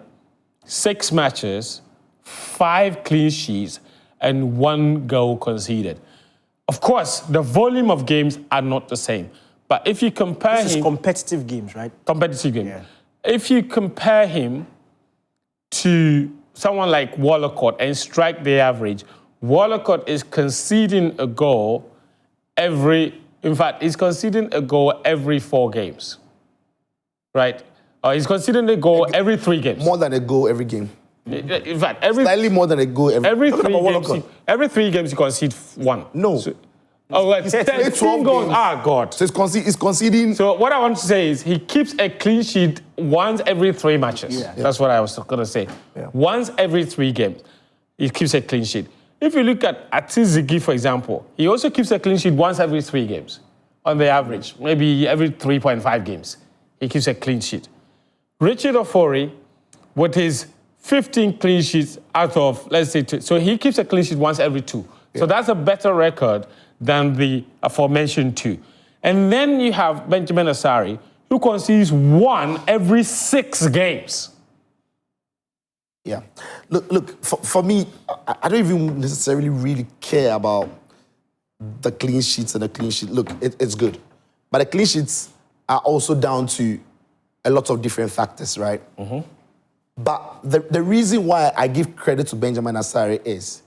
6 matches, 5 clean sheets, and 1 goal conceded. Of course, the volume of games are not the same. But if you compare This is competitive games, right? Competitive games. Yeah. If you compare him to someone like Wallacott and strike the average, Wallacott is conceding a goal he's conceding a goal every 4 games. Right? He's conceding a goal every 3 games. More than a goal every game. In fact, slightly more than a goal every 3 games he concedes 1. No. So, 13 goals. Ah, God. So he's conceding. So what I want to say is he keeps a clean sheet once every 3 matches. Yeah. That's what I was going to say. Yeah. Once every 3 games, he keeps a clean sheet. If you look at Atizigi, for example, he also keeps a clean sheet once every 3 games, on the average. Maybe every 3.5 games, he keeps a clean sheet. Richard Ofori, with his 15 clean sheets out of, let's say, 2, so he keeps a clean sheet once every 2. Yeah. So that's a better record than the aforementioned 2. And then you have Benjamin Asare, who concedes 1 every 6 games. Yeah. Look. For me, I don't even necessarily really care about the clean sheets and the clean sheet. Look, it's good. But the clean sheets are also down to a lot of different factors, right? But the reason why I give credit to Benjamin Asare is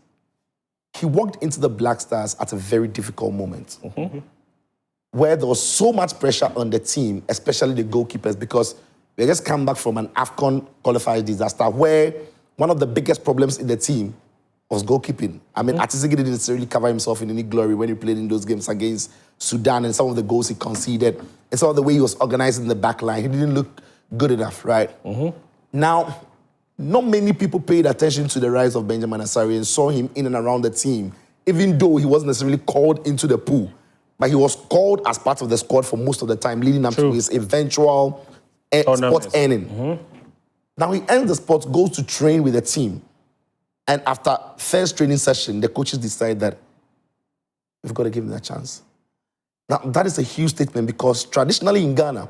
he walked into the Black Stars at a very difficult moment where there was so much pressure on the team, especially the goalkeepers, because they just come back from an AFCON qualifier disaster where one of the biggest problems in the team was goalkeeping. I mean, Atisigi didn't necessarily cover himself in any glory when he played in those games against Sudan and some of the goals he conceded and some of the way he was organizing the back line. He didn't look good enough, right? Now, not many people paid attention to the rise of Benjamin Asare and saw him in and around the team, even though he wasn't necessarily called into the pool. But he was called as part of the squad for most of the time, leading up to his eventual spot earning. Now he ends the sport, goes to train with the team. And after first training session, the coaches decide that we've got to give him a chance. Now, that is a huge statement because traditionally in Ghana,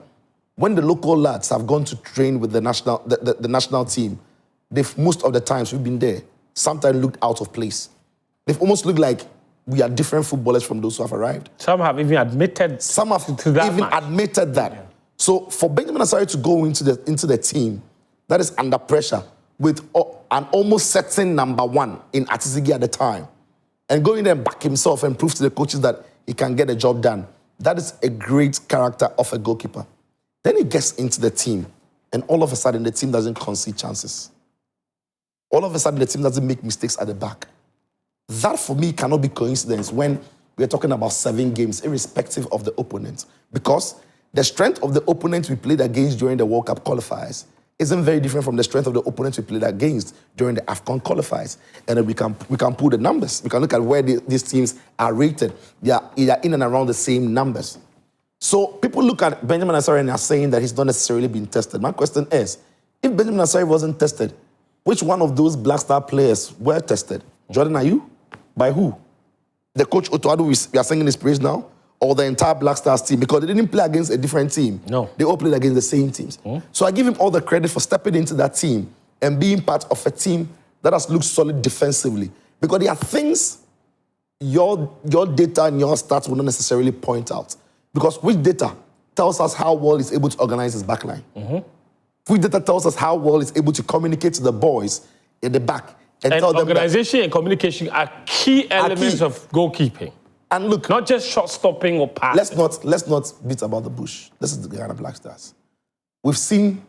when the local lads have gone to train with the national team, they've most of the times we've been there, sometimes looked out of place. They've almost looked like we are different footballers from those who have arrived. Some have even admitted Some have even admitted that. Yeah. So for Benjamin Asare to go into the team that is under pressure with an almost certain number one in Atisigi at the time, and go in there and back himself and prove to the coaches that he can get the job done, that is a great character of a goalkeeper. Then he gets into the team, and all of a sudden the team doesn't concede chances. All of a sudden the team doesn't make mistakes at the back. That for me cannot be coincidence when we're talking about 7 games, irrespective of the opponent. Because the strength of the opponent we played against during the World Cup qualifiers isn't very different from the strength of the opponents we played against during the AFCON qualifiers. And then we can pull the numbers. We can look at where these teams are rated. They are in and around the same numbers. So people look at Benjamin Asare and are saying that he's not necessarily been tested. My question is, if Benjamin Asare wasn't tested, which one of those Black Star players were tested? Jordan, are you? By who? The coach Otoado we are singing his praise now? Or the entire Black Stars team? Because they didn't play against a different team. No. They all played against the same teams. So I give him all the credit for stepping into that team and being part of a team that has looked solid defensively. Because there are things your data and your stats will not necessarily point out. Because which data tells us how well he's able to organize his backline? Which data tells us how well he's able to communicate to the boys in the back and tell them organization and communication are key elements of goalkeeping. And look, not just shot stopping or passing. Let's not beat about the bush. This is the Ghana Black Stars. We've seen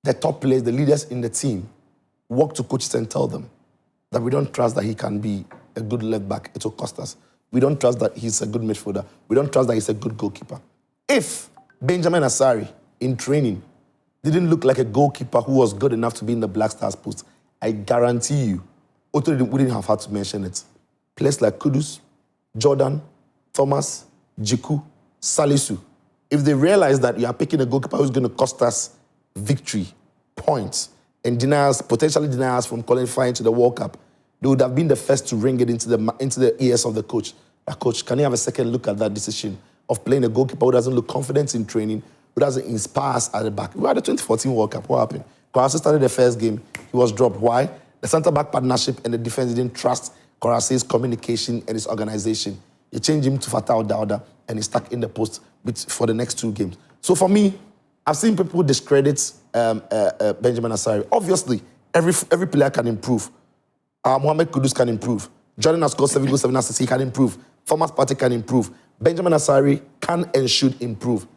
the top players, the leaders in the team, walk to coaches and tell them that we don't trust that he can be a good left back. It will cost us. We don't trust that he's a good midfielder. We don't trust that he's a good goalkeeper. If Benjamin Asare in training didn't look like a goalkeeper who was good enough to be in the Black Stars post, I guarantee you, Otto wouldn't have had to mention it. Players like Kudus, Jordan, Thomas, Jiku, Salisu, if they realize that you are picking a goalkeeper who's going to cost us victory, points, and potentially deny us from qualifying to the World Cup, they would have been the first to ring it into the ears of the coach. Coach, can you have a second look at that decision of playing a goalkeeper who doesn't look confident in training, who doesn't inspire us at the back? We had the 2014 World Cup. What happened? Korase started the first game. He was dropped. Why? The centre-back partnership and the defense didn't trust Korase's communication and his organization. You change him to Fatah Dauda and he's stuck in the post for the next 2 games. So for me, I've seen people discredit Benjamin Asare. Obviously, every player can improve. Mohamed Kudus can improve. Jordan has scored 7 goals, 7 assists. He can improve. Thomas Partey can improve. Benjamin Asare can and should improve.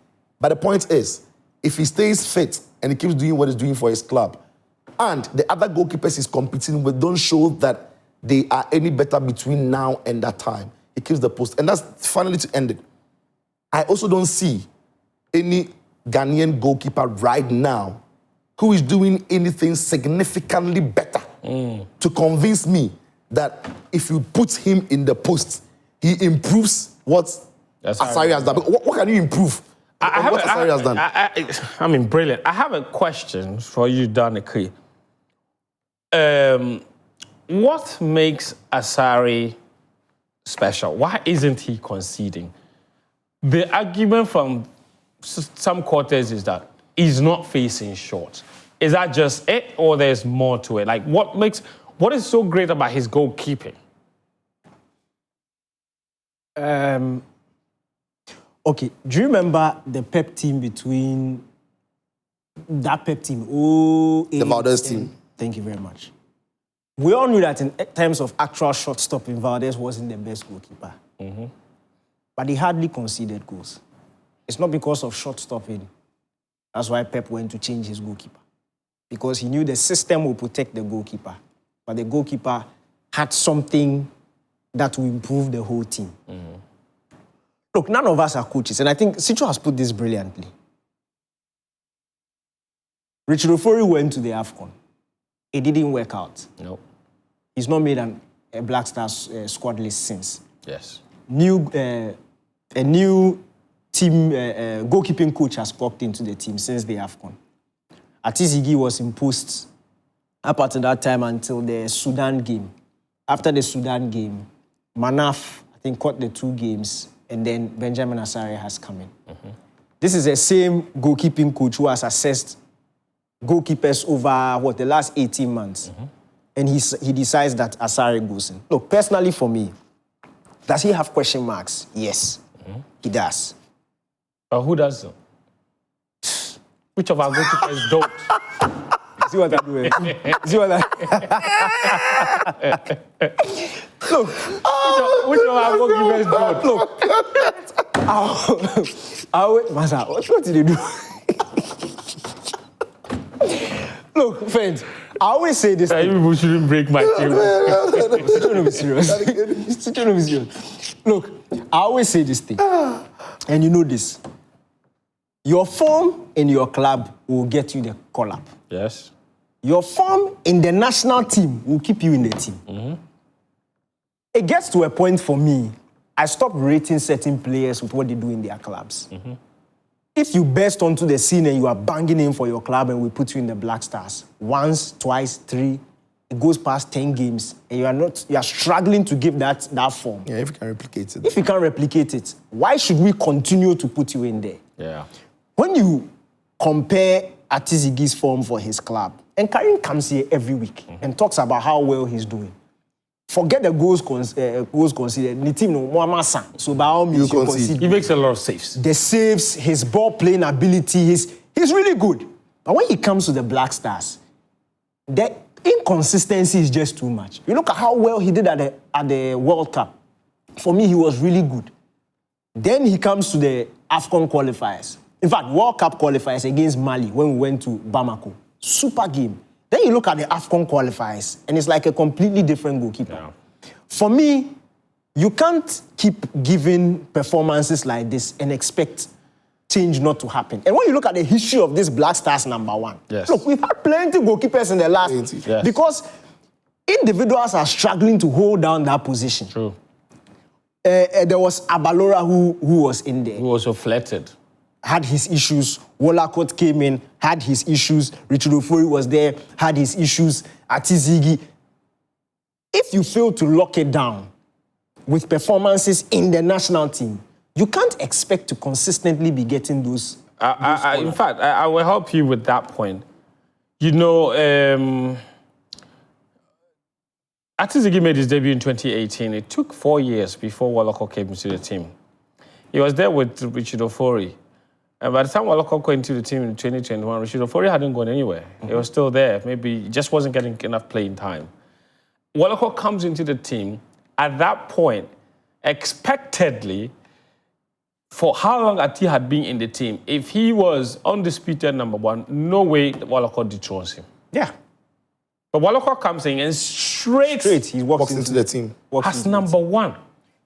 But the point is, if he stays fit and he keeps doing what he's doing for his club, and the other goalkeepers he's competing with don't show that they are any better between now and that time, he keeps the post. And that's finally to end it. I also don't see any Ghanaian goalkeeper right now who is doing anything significantly better to convince me that if you put him in the post, he improves what Asare has done. What can you improve? What Asare has done? I mean, brilliant. I have a question for you, Nketiah. What makes Asare special? Why isn't he conceding? The argument from some quarters is that he's not facing short. Is that just it, or there's more to it? Like, what is so great about his goalkeeping? Okay, do you remember the pep team between that pep team? The Valdez team. Thank you very much. We all knew that in terms of actual shot stopping, Valdez wasn't the best goalkeeper. But he hardly conceded goals. It's not because of shot stopping. That's why Pep went to change his goalkeeper. Because he knew the system will protect the goalkeeper. But the goalkeeper had something that will improve the whole team. Look, none of us are coaches, and I think Sitcho has put this brilliantly. Richard Ofori went to the AFCON. It didn't work out. No. He's not made a Black Stars squad list since. Yes. A new team goalkeeping coach has clocked into the team since the AFCON. Atizigi was imposed up until that time until the Sudan game. After the Sudan game, Manaf, I think, caught the 2 games, and then Benjamin Asare has come in. This is the same goalkeeping coach who has assessed goalkeepers over, the last 18 months. And he decides that Asare goes in. Look, personally for me, does he have question marks? Yes, he does. But who doesn't? Which of our goalkeepers don't? See what I'm doing? See what I'm Look. Which of our goalkeepers don't? Look. Masa, what did you do? Look, friends, I always say this thing. People shouldn't break my table. Sitcho, no be serious. Sitcho, no be serious. Look, I always say this thing. And you know this. Your form in your club will get you the call-up. Yes. Your form in the national team will keep you in the team. It gets to a point for me, I stop rating certain players with what they do in their clubs. If you burst onto the scene and you are banging in for your club and we put you in the Black Stars, once, twice, 3, it goes past 10 games and you are struggling to give that form. Yeah, if you can replicate it. If you can't replicate it, why should we continue to put you in there? Yeah. When you compare Atizigi's form for his club, and Karim comes here every week and talks about how well he's doing. Forget the goals considered. The team no more so by all means you concede. He makes a lot of saves. The saves, his ball playing ability, he's really good. But when he comes to the Black Stars, the inconsistency is just too much. You look at how well he did at the World Cup. For me, he was really good. Then he comes to the AFCON qualifiers. In fact, World Cup qualifiers against Mali when we went to Bamako. Super game. Then you look at the AFCON qualifiers, and it's like a completely different goalkeeper. Yeah. For me, you can't keep giving performances like this and expect change not to happen. And when you look at the history of this Black Stars #1, yes. Look, we've had plenty of goalkeepers in the last... Yes. Because individuals are struggling to hold down that position. True. There was Abalora who was in there. Who also flirted. Had his issues. Wolacott came in, had his issues. Richard Ofori was there, had his issues. Atizigi. If you fail to lock it down with performances in the national team, you can't expect to consistently be getting those. In fact, I will help you with that point. You know, Atizigi made his debut in 2018. It took 4 years before Wolacott came into the team. He was there with Richard Ofori. And by the time Wolacott came into the team in 2021, Richard Ofori hadn't gone anywhere. He was still there. Maybe he just wasn't getting enough playing time. Wolacott comes into the team. At that point, expectedly, for how long Ati had been in the team, if he was undisputed #1, no way Wolacott dethrones him. Yeah. But Wolacott comes in and straight He Walks into the team. as #1.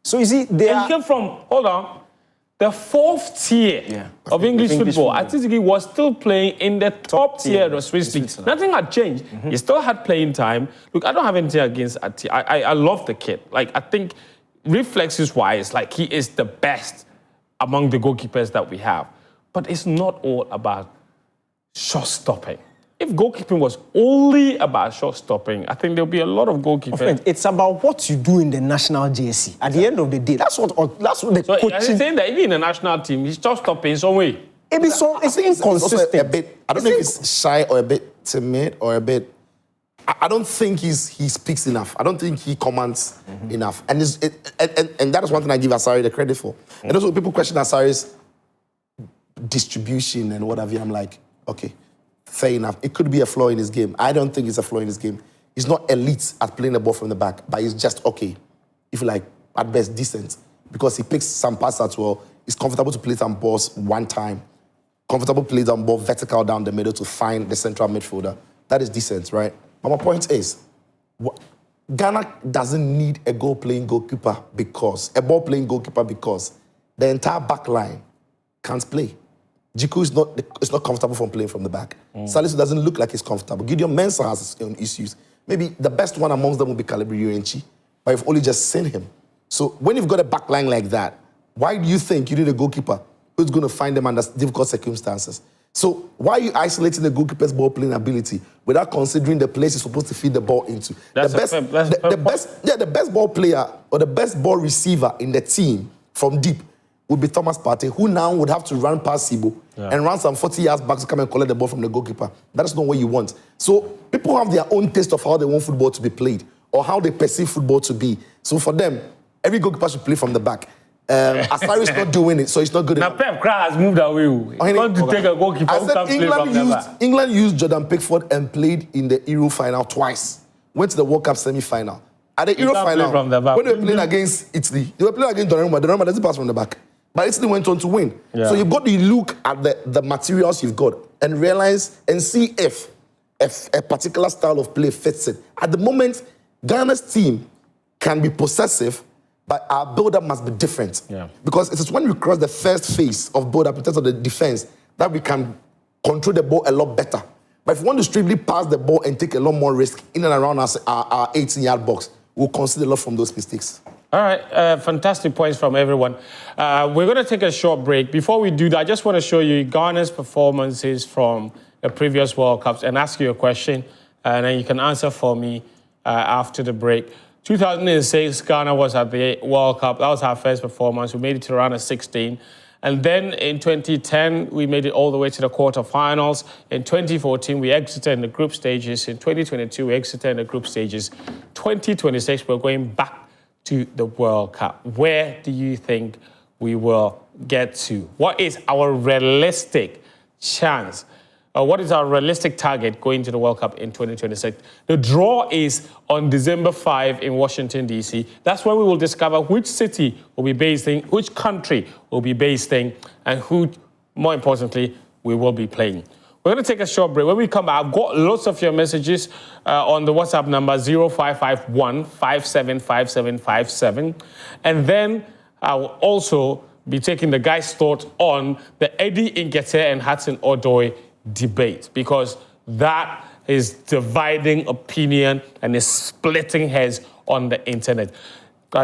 So you see, they And he came from, hold on, the 4th tier of English football. Atizigi was still playing in the top tier of Swiss League. Nothing had changed. He still had playing time. Look, I don't have anything against Ati. I love the kid. Like, I think reflexes-wise, like, he is the best among the goalkeepers that we have. But it's not all about shot stopping. If goalkeeping was only about shot stopping, I think there'll be a lot of goalkeepers. Friend, it's about what you do in the national jersey. At the end of the day, that's what the So coaching. are you saying that even in the national team, he's shot stopping in some way? It's It's also inconsistent. a bit. I don't know if it's shy or a bit timid or a bit. I don't think he speaks enough. I don't think he commands enough. And and that is one thing I give Asare the credit for. And also people question Asare's distribution and what have you. I'm like, okay, fair enough. It could be a flaw in his game. I don't think it's a flaw in his game. He's not elite at playing the ball from the back, but he's just okay. If you like, at best, decent. Because he picks some passes as well. He's comfortable to play some balls one time. Comfortable to play some ball vertical down the middle to find the central midfielder. That is decent, right? But my point is, Ghana doesn't need a ball-playing goalkeeper because the entire back line can't play. Jiku is not comfortable from playing from the back. Salisu doesn't look like he's comfortable. Gideon Mensah has his own issues. Maybe the best one amongst them will be Calibri Uenchi, but you've only just seen him. So when you've got a back line like that, why do you think you need a goalkeeper who's going to find them under difficult circumstances? So why are you isolating the goalkeeper's ball-playing ability without considering the place he's supposed to feed the ball into? The best ball player or the best ball receiver in the team from deep would be Thomas Partey, who now would have to run past Sibo and run some 40 yards back to come and collect the ball from the goalkeeper. That is not what you want. So people have their own taste of how they want football to be played or how they perceive football to be. So for them, every goalkeeper should play from the back. Asari is not doing it, so it's not good enough. Now Pep has moved away. He wants to take a goalkeeper who can play from the back. England used Jordan Pickford and played in the Euro final twice. Went to the World Cup semi-final. At the Euro final, when they were playing against Italy, they were playing against Donnarumma. Donnarumma doesn't pass from the back. But Italy went on to win. Yeah. So you've got to look at the materials you've got and realize and see if a particular style of play fits it. At the moment, Ghana's team can be possessive, but our build-up must be different. Yeah. Because it is when we cross the first phase of build-up in terms of the defense that we can control the ball a lot better. But if we want to strictly pass the ball and take a lot more risk in and around our 18-yard box, we'll concede a lot from those mistakes. All right, fantastic points from everyone. We're going to take a short break. Before we do that, I just want to show you Ghana's performances from the previous World Cups and ask you a question, and then you can answer for me after the break. 2006, Ghana was at the World Cup. That was our first performance. We made it to round of 16. And then in 2010, we made it all the way to the quarterfinals. In 2014, we exited in the group stages. In 2022, we exited in the group stages. 2026, we're going back to the World Cup. Where do you think we will get to? What is our realistic chance? What is our realistic target going to the World Cup in 2026? The draw is on December 5 in Washington, D.C. That's when we will discover which city will be based in, which country will be based in, and who, more importantly, we will be playing. We're going to take a short break. When we come back, I've got lots of your messages on the WhatsApp number 0551 575757. And then I will also be taking the guys' thoughts on the Eddie Nketiah and Nketiah Odoi debate, because that is dividing opinion and is splitting heads on the internet.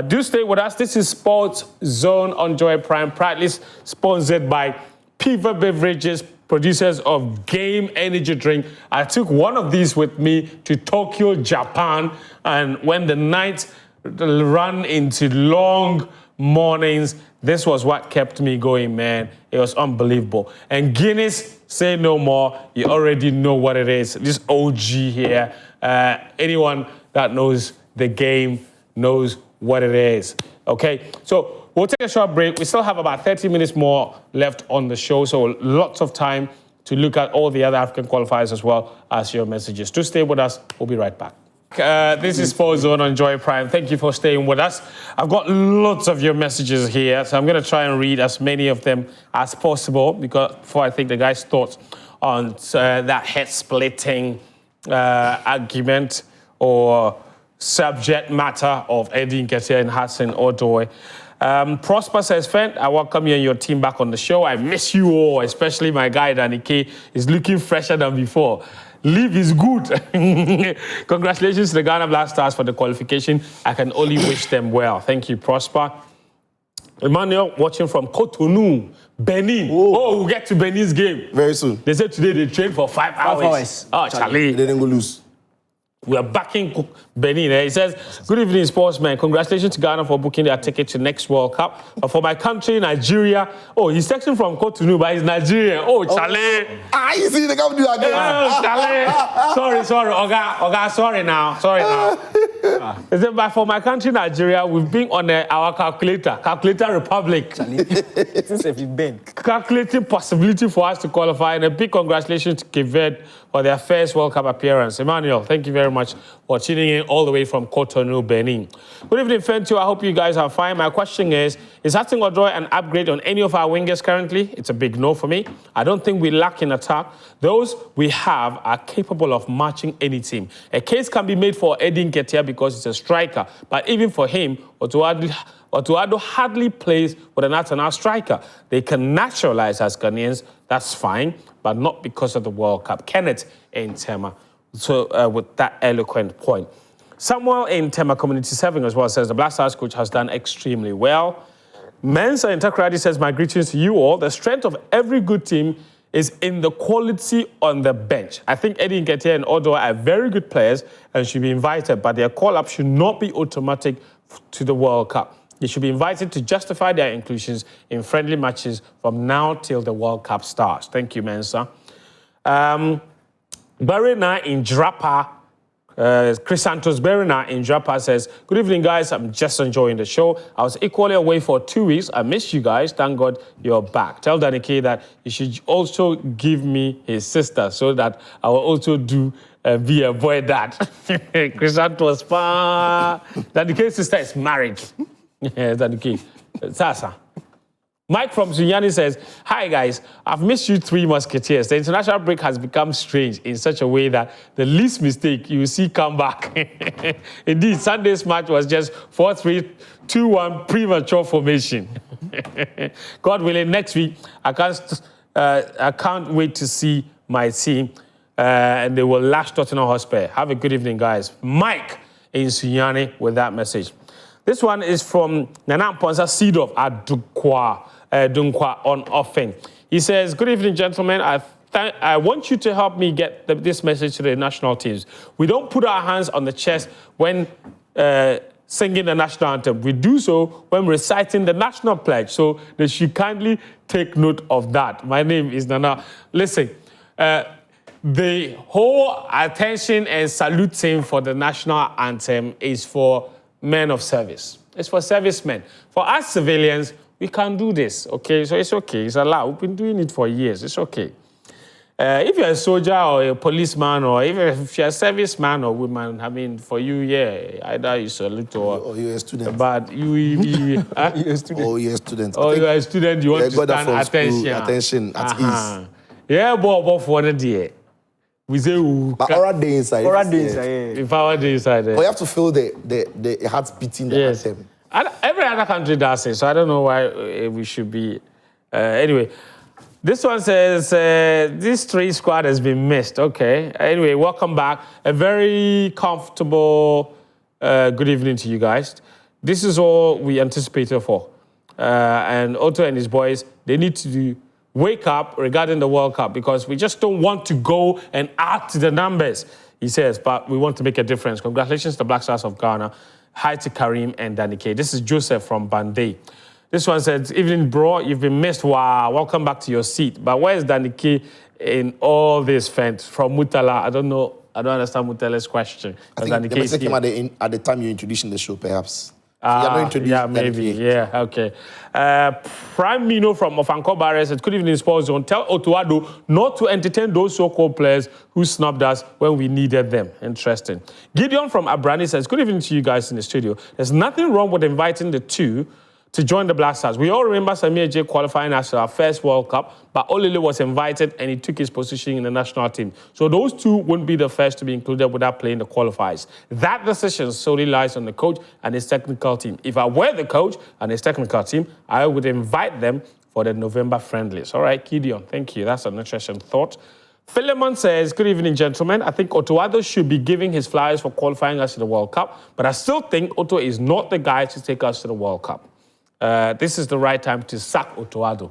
Do stay with us. This is Sports Zone on Joy Prime, proudly sponsored by Piva Beverages, producers of Game Energy Drink. I took one of these with me to Tokyo, Japan, and when the nights run into long mornings, this was what kept me going, man. It was unbelievable. And Guinness, say no more. You already know what it is. This OG here. Anyone that knows the game knows what it is. Okay, so we'll take a short break. We still have about 30 minutes more left on the show, so lots of time to look at all the other African qualifiers as well as your messages. Do stay with us. We'll be right back. This is Sports Zone on Joy Prime. Thank you for staying with us. I've got lots of your messages here, so I'm going to try and read as many of them as possible before I take the guys' thoughts on that head-splitting argument or subject matter of Eddie Nketiah and Nketiah Odoi. Prosper says, Fent, I welcome you and your team back on the show. I miss you all, especially my guy, Danny K, is looking fresher than before. Leave is good. Congratulations to the Ghana Black Stars for the qualification. I can only wish them well. Thank you, Prosper. Emmanuel, watching from Cotonou, Benin. Oh, we'll get to Benin's game. Very soon. They said today they trained for 5 hours. Oh, Charlie. They didn't go lose. We are backing Benin. He says, good evening, sportsmen. Congratulations to Ghana for booking their ticket to next World Cup. But for my country, Nigeria, he's texting from Cotonou, but he's Nigerian. Oh, Charlie. You see, they come to you again. Charlie. Sorry. Oga, sorry now. He said, but for my country, Nigeria, we've been on our calculator republic. Since if you bend. Calculating possibility for us to qualify, and a big congratulations to Cape Verde for their first World Cup appearance. Emmanuel, thank you very much for tuning in all the way from Cotonou, Benin. Good evening, Fentio. I hope you guys are fine. My question is Nketiah Odoi an upgrade on any of our wingers currently? It's a big no for me. I don't think we lack in attack. Those we have are capable of matching any team. A case can be made for Eddie Nketiah because he's a striker, but even for him, Otuado hardly plays with an out-and-out striker. They can naturalize as Ghanaians, that's fine, but not because of the World Cup. Kenneth in Tema, so with that eloquent point. Samuel in Tema Community 7 as well says the Black Stars coach has done extremely well. Mensa in Takrady says, my greetings to you all. The strength of every good team is in the quality on the bench. I think Eddie Nketiah and Odoi are very good players and should be invited, but their call-up should not be automatic to the World Cup. They should be invited to justify their inclusions in friendly matches from now till the World Cup starts. Thank you, Mensa. Barina in Drapa, Chris Santos Berina in Drapa says, good evening, guys. I'm just enjoying the show. I was equally away for 2 weeks. I missed you guys. Thank God you're back. Tell Danny K that he should also give me his sister so that I will also be a boy dad. Chris Santos, Danny K's sister is married. Danny K. Sasa. Mike from Sunyani says, hi guys, I've missed you 3 Musketeers. The international break has become strange in such a way that the least mistake you will see come back. Indeed, Sunday's match was just 4-3-2-1 premature formation. God willing, next week, I can't wait to see my team and they will lash Tottenham Hotspur. Have a good evening, guys. Mike in Sunyani with that message. This one is from Nana Ponsa Seedorf at Dunkwa on Offen. He says, good evening, gentlemen. I want you to help me get this message to the national teams. We don't put our hands on the chest when singing the national anthem. We do so when reciting the national pledge. So they should kindly take note of that. My name is Nana. Listen, the whole attention and saluting for the national anthem is for men of service. It's for servicemen. For us civilians, we can do this, okay? So it's okay, it's allowed. We've been doing it for years, it's okay. If you're a soldier or a policeman or even if you're a serviceman or woman, I mean, for you, yeah, either you salute or you're a student. But you're a student. Or you're a student. Or you're a student, you want to stand attention at ease. Yeah, but for the day. We say, but oral day inside. Oral day inside, yeah. If oral day inside. But you have to feel the heart beating the anthem. Every other country does it, so I don't know why we should be. Anyway, this one says, this 3 squad has been missed. Okay. Anyway, welcome back. A very comfortable good evening to you guys. This is all we anticipated for. And Otto and his boys, they need to wake up regarding the World Cup because we just don't want to go and add to the numbers, he says, but we want to make a difference. Congratulations to the Black Stars of Ghana. Hi to Karim and Danny K. This is Joseph from Bandai. This one says, evening, bro, you've been missed. Wow, welcome back to your seat. But where's Danny K in all this fence? From Mutala, I don't know. I don't understand Mutala's question. I think the mistake came at the time you're introducing the show, perhaps. Yeah, maybe. Yeah, okay. Prime Mino from Ofanko Barres said, good evening, Sports Zone. Tell Otuado not to entertain those so-called players who snubbed us when we needed them. Interesting. Gideon from Abrani says, good evening to you guys in the studio. There's nothing wrong with inviting the two to join the Black Stars. We all remember Samir J qualifying as our first World Cup, but Olile was invited and he took his position in the national team. So those two wouldn't be the first to be included without playing the qualifiers. That decision solely lies on the coach and his technical team. If I were the coach and his technical team, I would invite them for the November friendlies. All right, Gideon, thank you. That's an interesting thought. Philemon says, good evening, gentlemen. I think Otuado should be giving his flowers for qualifying us to the World Cup, but I still think Otto is not the guy to take us to the World Cup. This is the right time to sack Otuado.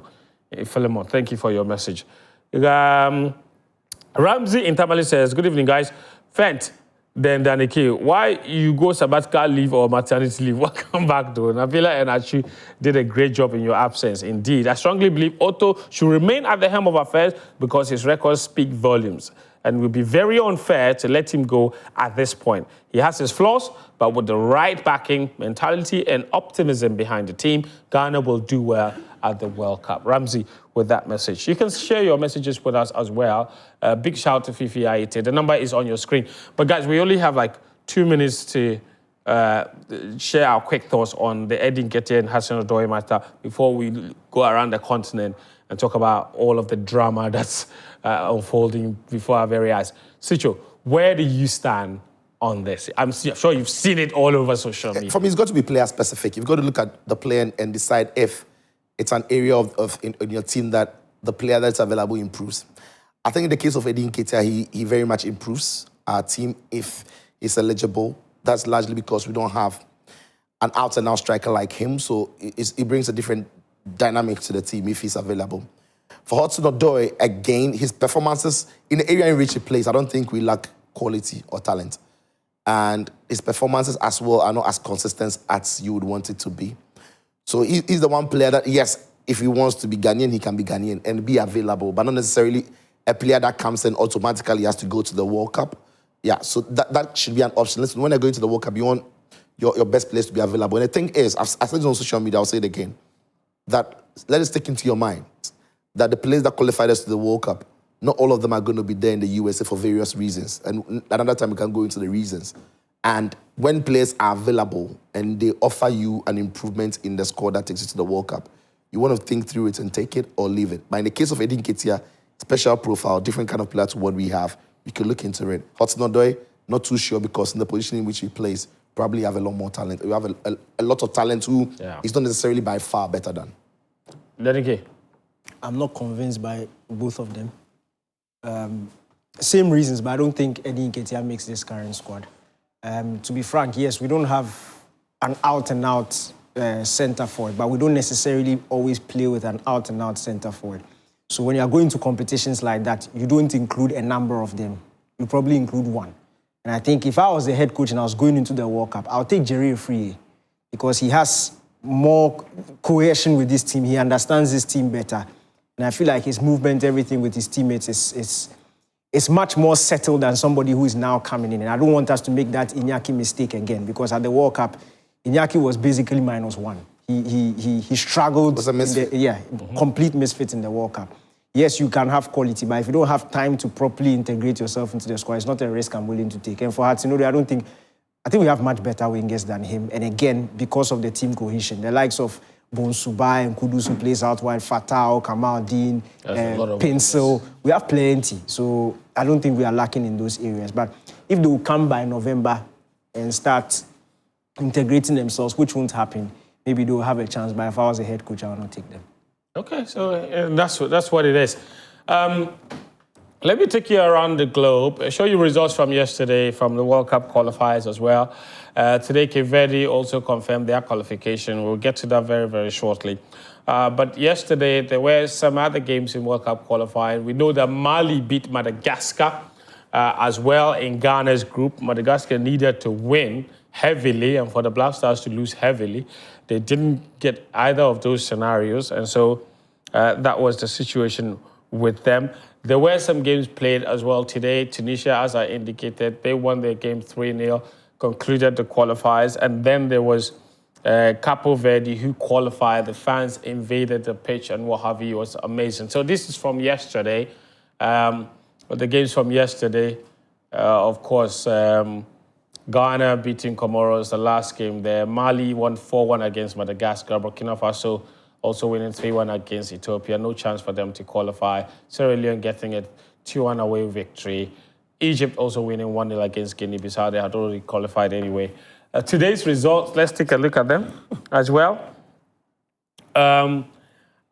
Philemon, thank you for your message. Ramsey in Tamale says, good evening, guys. Fent, then Danike, why you go sabbatical leave or maternity leave? Welcome back, though. Nabila and Achu did a great job in your absence. Indeed, I strongly believe Otto should remain at the helm of affairs because his records speak volumes. and it would be very unfair to let him go at this point. He has his flaws, but with the right backing, mentality, and optimism behind the team, Ghana will do well at the World Cup. Ramsey, with that message. You can share your messages with us as well. Big shout to Fifi Aite. The number is on your screen. But guys, we only have like 2 minutes to share our quick thoughts on the Eddie Nketiah and Hassan Odoi matter before we go around the continent and talk about all of the drama that's unfolding before our very eyes. Sicho, where do you stand on this? I'm sure you've seen it all over social media. For me, it's got to be player specific. You've got to look at the player and decide if it's an area in your team that the player that's available improves. I think in the case of Eddie Nketiah, he very much improves our team if he's eligible. That's largely because we don't have an out-and-out striker like him, so it brings a different dynamic to the team if he's available. For Hudson Odoi, again, his performances in the area in which he plays, I don't think we lack quality or talent. And his performances as well are not as consistent as you would want it to be. So he's the one player that, yes, if he wants to be Ghanaian, he can be Ghanaian and be available, but not necessarily a player that comes in automatically has to go to the World Cup. Yeah, so that should be an option. Listen, when you're going to the World Cup, you want your best players to be available. And the thing is, I said it on social media, I'll say it again, that let it stick into your mind that the players that qualified us to the World Cup, not all of them are going to be there in the USA for various reasons. And another time we can go into the reasons. And when players are available and they offer you an improvement in the squad that takes you to the World Cup, you want to think through it and take it or leave it. But in the case of Eddie Nketiah, special profile, different kind of player to what we have, we could look into it. Hudson Odoi, not too sure because in the position in which he plays, probably have a lot more talent. We have a lot of talent who is not necessarily by far better than. Lenike. I'm not convinced by both of them. Same reasons, but I don't think Eddie Nketiah makes this current squad. To be frank, yes, we don't have an out-and-out centre forward, but we don't necessarily always play with an out-and-out centre forward. So when you're going to competitions like that, you don't include a number of them. You probably include one. And I think if I was the head coach and I was going into the World Cup, I'll take Jerry Free because he has more cohesion with this team. He understands this team better. And I feel like his movement, everything with his teammates is much more settled than somebody who is now coming in. And I don't want us to make that Iñaki mistake again because at the World Cup, Iñaki was basically -1. He struggled. Was a misfit. Complete misfit in the World Cup. Yes, you can have quality, but if you don't have time to properly integrate yourself into the squad, it's not a risk I'm willing to take. And for Hudson Odoi, I think we have much better wingers than him. And again, because of the team cohesion, the likes of Bonsuba and Kudus who plays out wide, Fatao, Kamal Dean, Pencil, we have plenty. So I don't think we are lacking in those areas. But if they will come by November and start integrating themselves, which won't happen, maybe they will have a chance. But if I was a head coach, I would not take them. Okay, so that's what it is. Let me take you around the globe, show you results from yesterday from the World Cup qualifiers as well. Today, Cape Verde also confirmed their qualification. We'll get to that very, very shortly. But yesterday, there were some other games in World Cup qualifying. We know that Mali beat Madagascar as well in Ghana's group. Madagascar needed to win heavily and for the Black Stars to lose heavily. They didn't get either of those scenarios, and so that was the situation with them. There were some games played as well today. Tunisia, as I indicated, they won their game 3-0, concluded the qualifiers, and then there was Capo Verde who qualified. The fans invaded the pitch and what have you. It was amazing. So this is from yesterday. The games from yesterday, of course, Ghana beating Comoros, the last game there. Mali won 4-1 against Madagascar. Burkina Faso also winning 3-1 against Ethiopia. No chance for them to qualify. Sierra Leone getting a 2-1 away victory. Egypt also winning 1-0 against Guinea-Bissau. They had already qualified anyway. Today's results, let's take a look at them as well.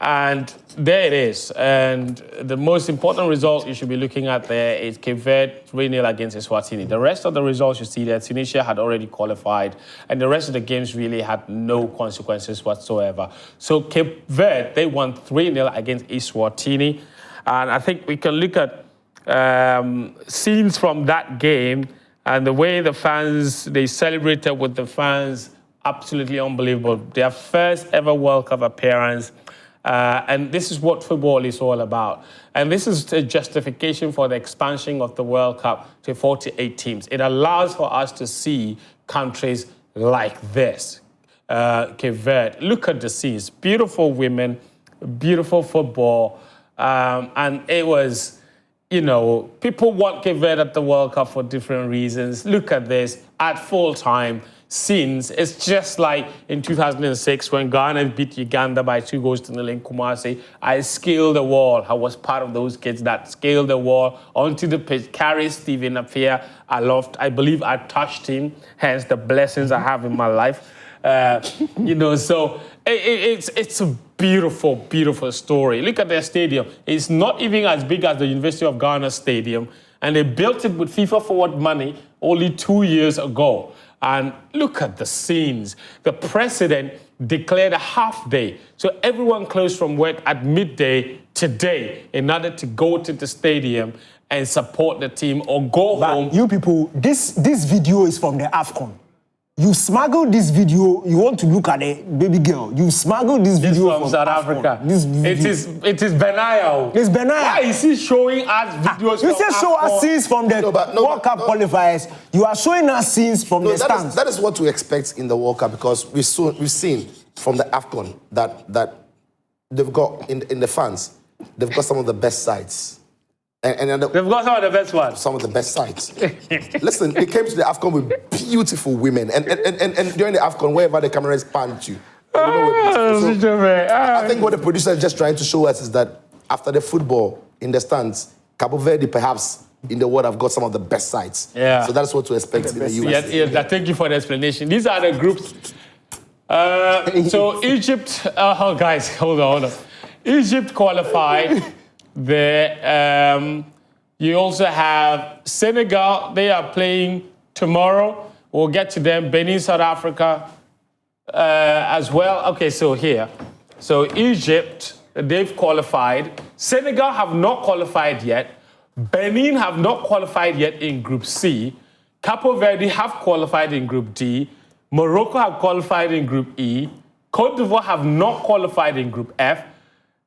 And there it is. And the most important result you should be looking at there is Cape Verde 3-0 against Eswatini. The rest of the results you see there, Tunisia had already qualified, and the rest of the games really had no consequences whatsoever. So Cape Verde, they won 3-0 against Eswatini. And I think we can look at scenes from that game and the way the fans, they celebrated with the fans, absolutely unbelievable. Their first ever World Cup appearance. And this is what football is all about. And this is the justification for the expansion of the World Cup to 48 teams. It allows for us to see countries like this. Cape Verde, look at the scenes. Beautiful women, beautiful football. And it was, you know, people want Cape Verde at the World Cup for different reasons. Look at this, at full time. Scenes. It's just like in 2006 when Ghana beat Uganda by 2-0 in Kumasi. I scaled the wall. I was part of those kids that scaled the wall onto the pitch, carried Stephen Appiah aloft. I believe I touched him, hence the blessings I have in my life. You know, so it's a beautiful, beautiful story. Look at their stadium. It's not even as big as the University of Ghana stadium, and they built it with FIFA Forward money only 2 years ago. And look at the scenes. The president declared a half day. So everyone closed from work at midday today in order to go to the stadium and support the team or go home. You people, this video is from the AFCON. You smuggled this video, you want to look at a baby girl. You smuggled this video from South Africa. This video. It is Benaya. It's Benaya. Why is he showing us videos You from say show us scenes from the World Cup qualifiers. You are showing us scenes from the stands. That is what we expect in the World Cup, because we've seen from the AFCON that they've got in the fans, they've got some of the best sides. And they've got some of the best ones. Some of the best sides. Listen, they came to the AFCON with beautiful women. And during the AFCON, wherever the cameras pan to, I think what the producer is just trying to show us is that after the football in the stands, Cabo Verde perhaps in the world have got some of the best sides. Yeah. So that's what to expect in the US. Yeah, thank you for the explanation. These are the groups. So Egypt, guys, hold on. Egypt qualified. You also have Senegal. They are playing tomorrow. We'll get to them. Benin, South Africa as well. Okay, so here. So Egypt, they've qualified. Senegal have not qualified yet. Benin have not qualified yet in Group C. Cape Verde have qualified in Group D. Morocco have qualified in Group E. Cote d'Ivoire have not qualified in Group F.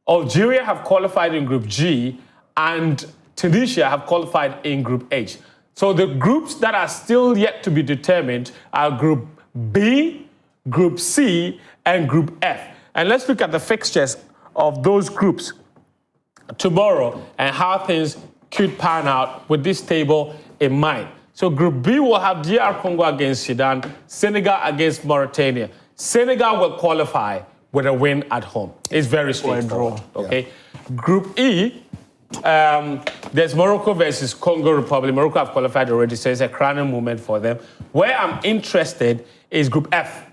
Algeria have qualified in Group G, and Tunisia have qualified in Group H. So the groups that are still yet to be determined are Group B, Group C, and Group F. And let's look at the fixtures of those groups tomorrow and how things could pan out with this table in mind. So Group B will have DR Congo against Sudan, Senegal against Mauritania. Senegal will qualify with a win at home. It's very straightforward, okay? Yeah. Group E, there's Morocco versus Congo Republic. Morocco have qualified already, so it's a crowning moment for them. Where I'm interested is Group F.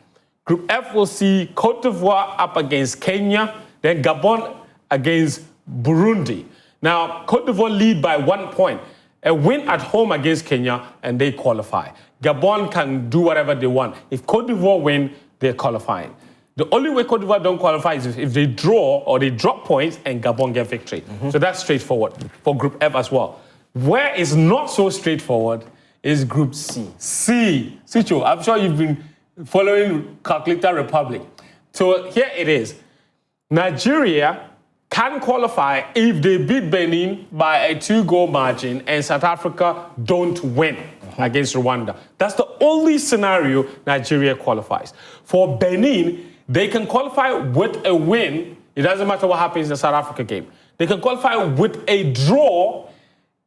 Group F will see Cote d'Ivoire up against Kenya, then Gabon against Burundi. Now, Cote d'Ivoire lead by 1 point. A win at home against Kenya, and they qualify. Gabon can do whatever they want. If Cote d'Ivoire win, they're qualifying. The only way Cote d'Ivoire don't qualify is if they draw or they drop points and Gabon get victory. So that's straightforward for Group F as well. Where it's not so straightforward is Group C. Sicho, I'm sure you've been following Calculator Republic. So here it is. Nigeria can qualify if they beat Benin by a 2-goal margin and South Africa don't win against Rwanda. That's the only scenario Nigeria qualifies. For Benin, they can qualify with a win. It doesn't matter what happens in the South Africa game. They can qualify with a draw.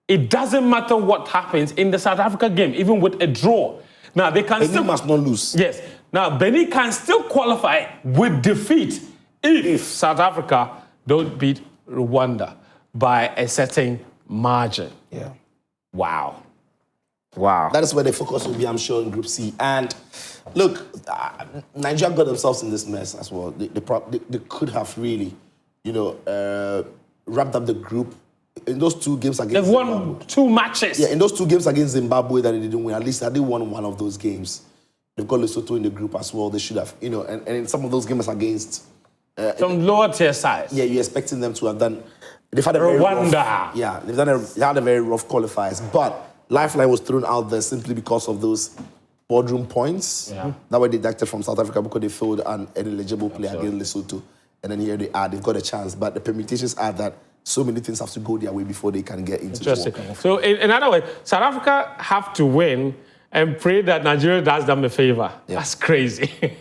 It doesn't matter what happens in the South Africa game, even with a draw. Now, they can Benin must not lose. Yes. Now, Benin can still qualify with defeat if South Africa don't beat Rwanda by a certain margin. Yeah. Wow. That is where the focus will be, I'm sure, in Group C. And look, Nigeria got themselves in this mess as well. They could have really, wrapped up the group in those 2 games against They've Zimbabwe. won 2 matches. Yeah, in those 2 games against Zimbabwe that they didn't win, at least they won one of those games. They've got Lesotho in the group as well. They should have, and in some of those games against some lower tier sides. Yeah, you're expecting them to have done. They've had a Rwanda. They had a very rough qualifiers, but Lifeline was thrown out there simply because of those boardroom points that were deducted from South Africa because they failed an eligible play against Lesotho. and then here they are, they've got a chance. But the permutations are that so many things have to go their way before they can get into the World Cup. So in other words, South Africa have to win and pray that Nigeria does them a favor. Yeah. That's crazy.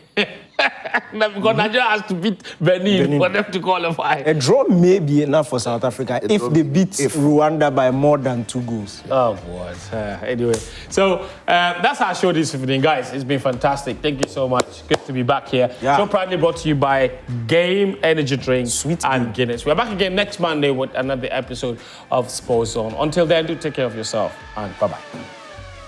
Because Nigeria has to beat Benin for them to qualify. A draw may be enough for South Africa if they beat Rwanda by more than 2 goals. Oh, boy. Anyway, so that's our show this evening, guys. It's been fantastic. Thank you so much. Good to be back here. Yeah. So proudly brought to you by Game Energy Drink Sweet and Guinness. We're back again next Monday with another episode of Sports Zone. Until then, do take care of yourself and bye-bye.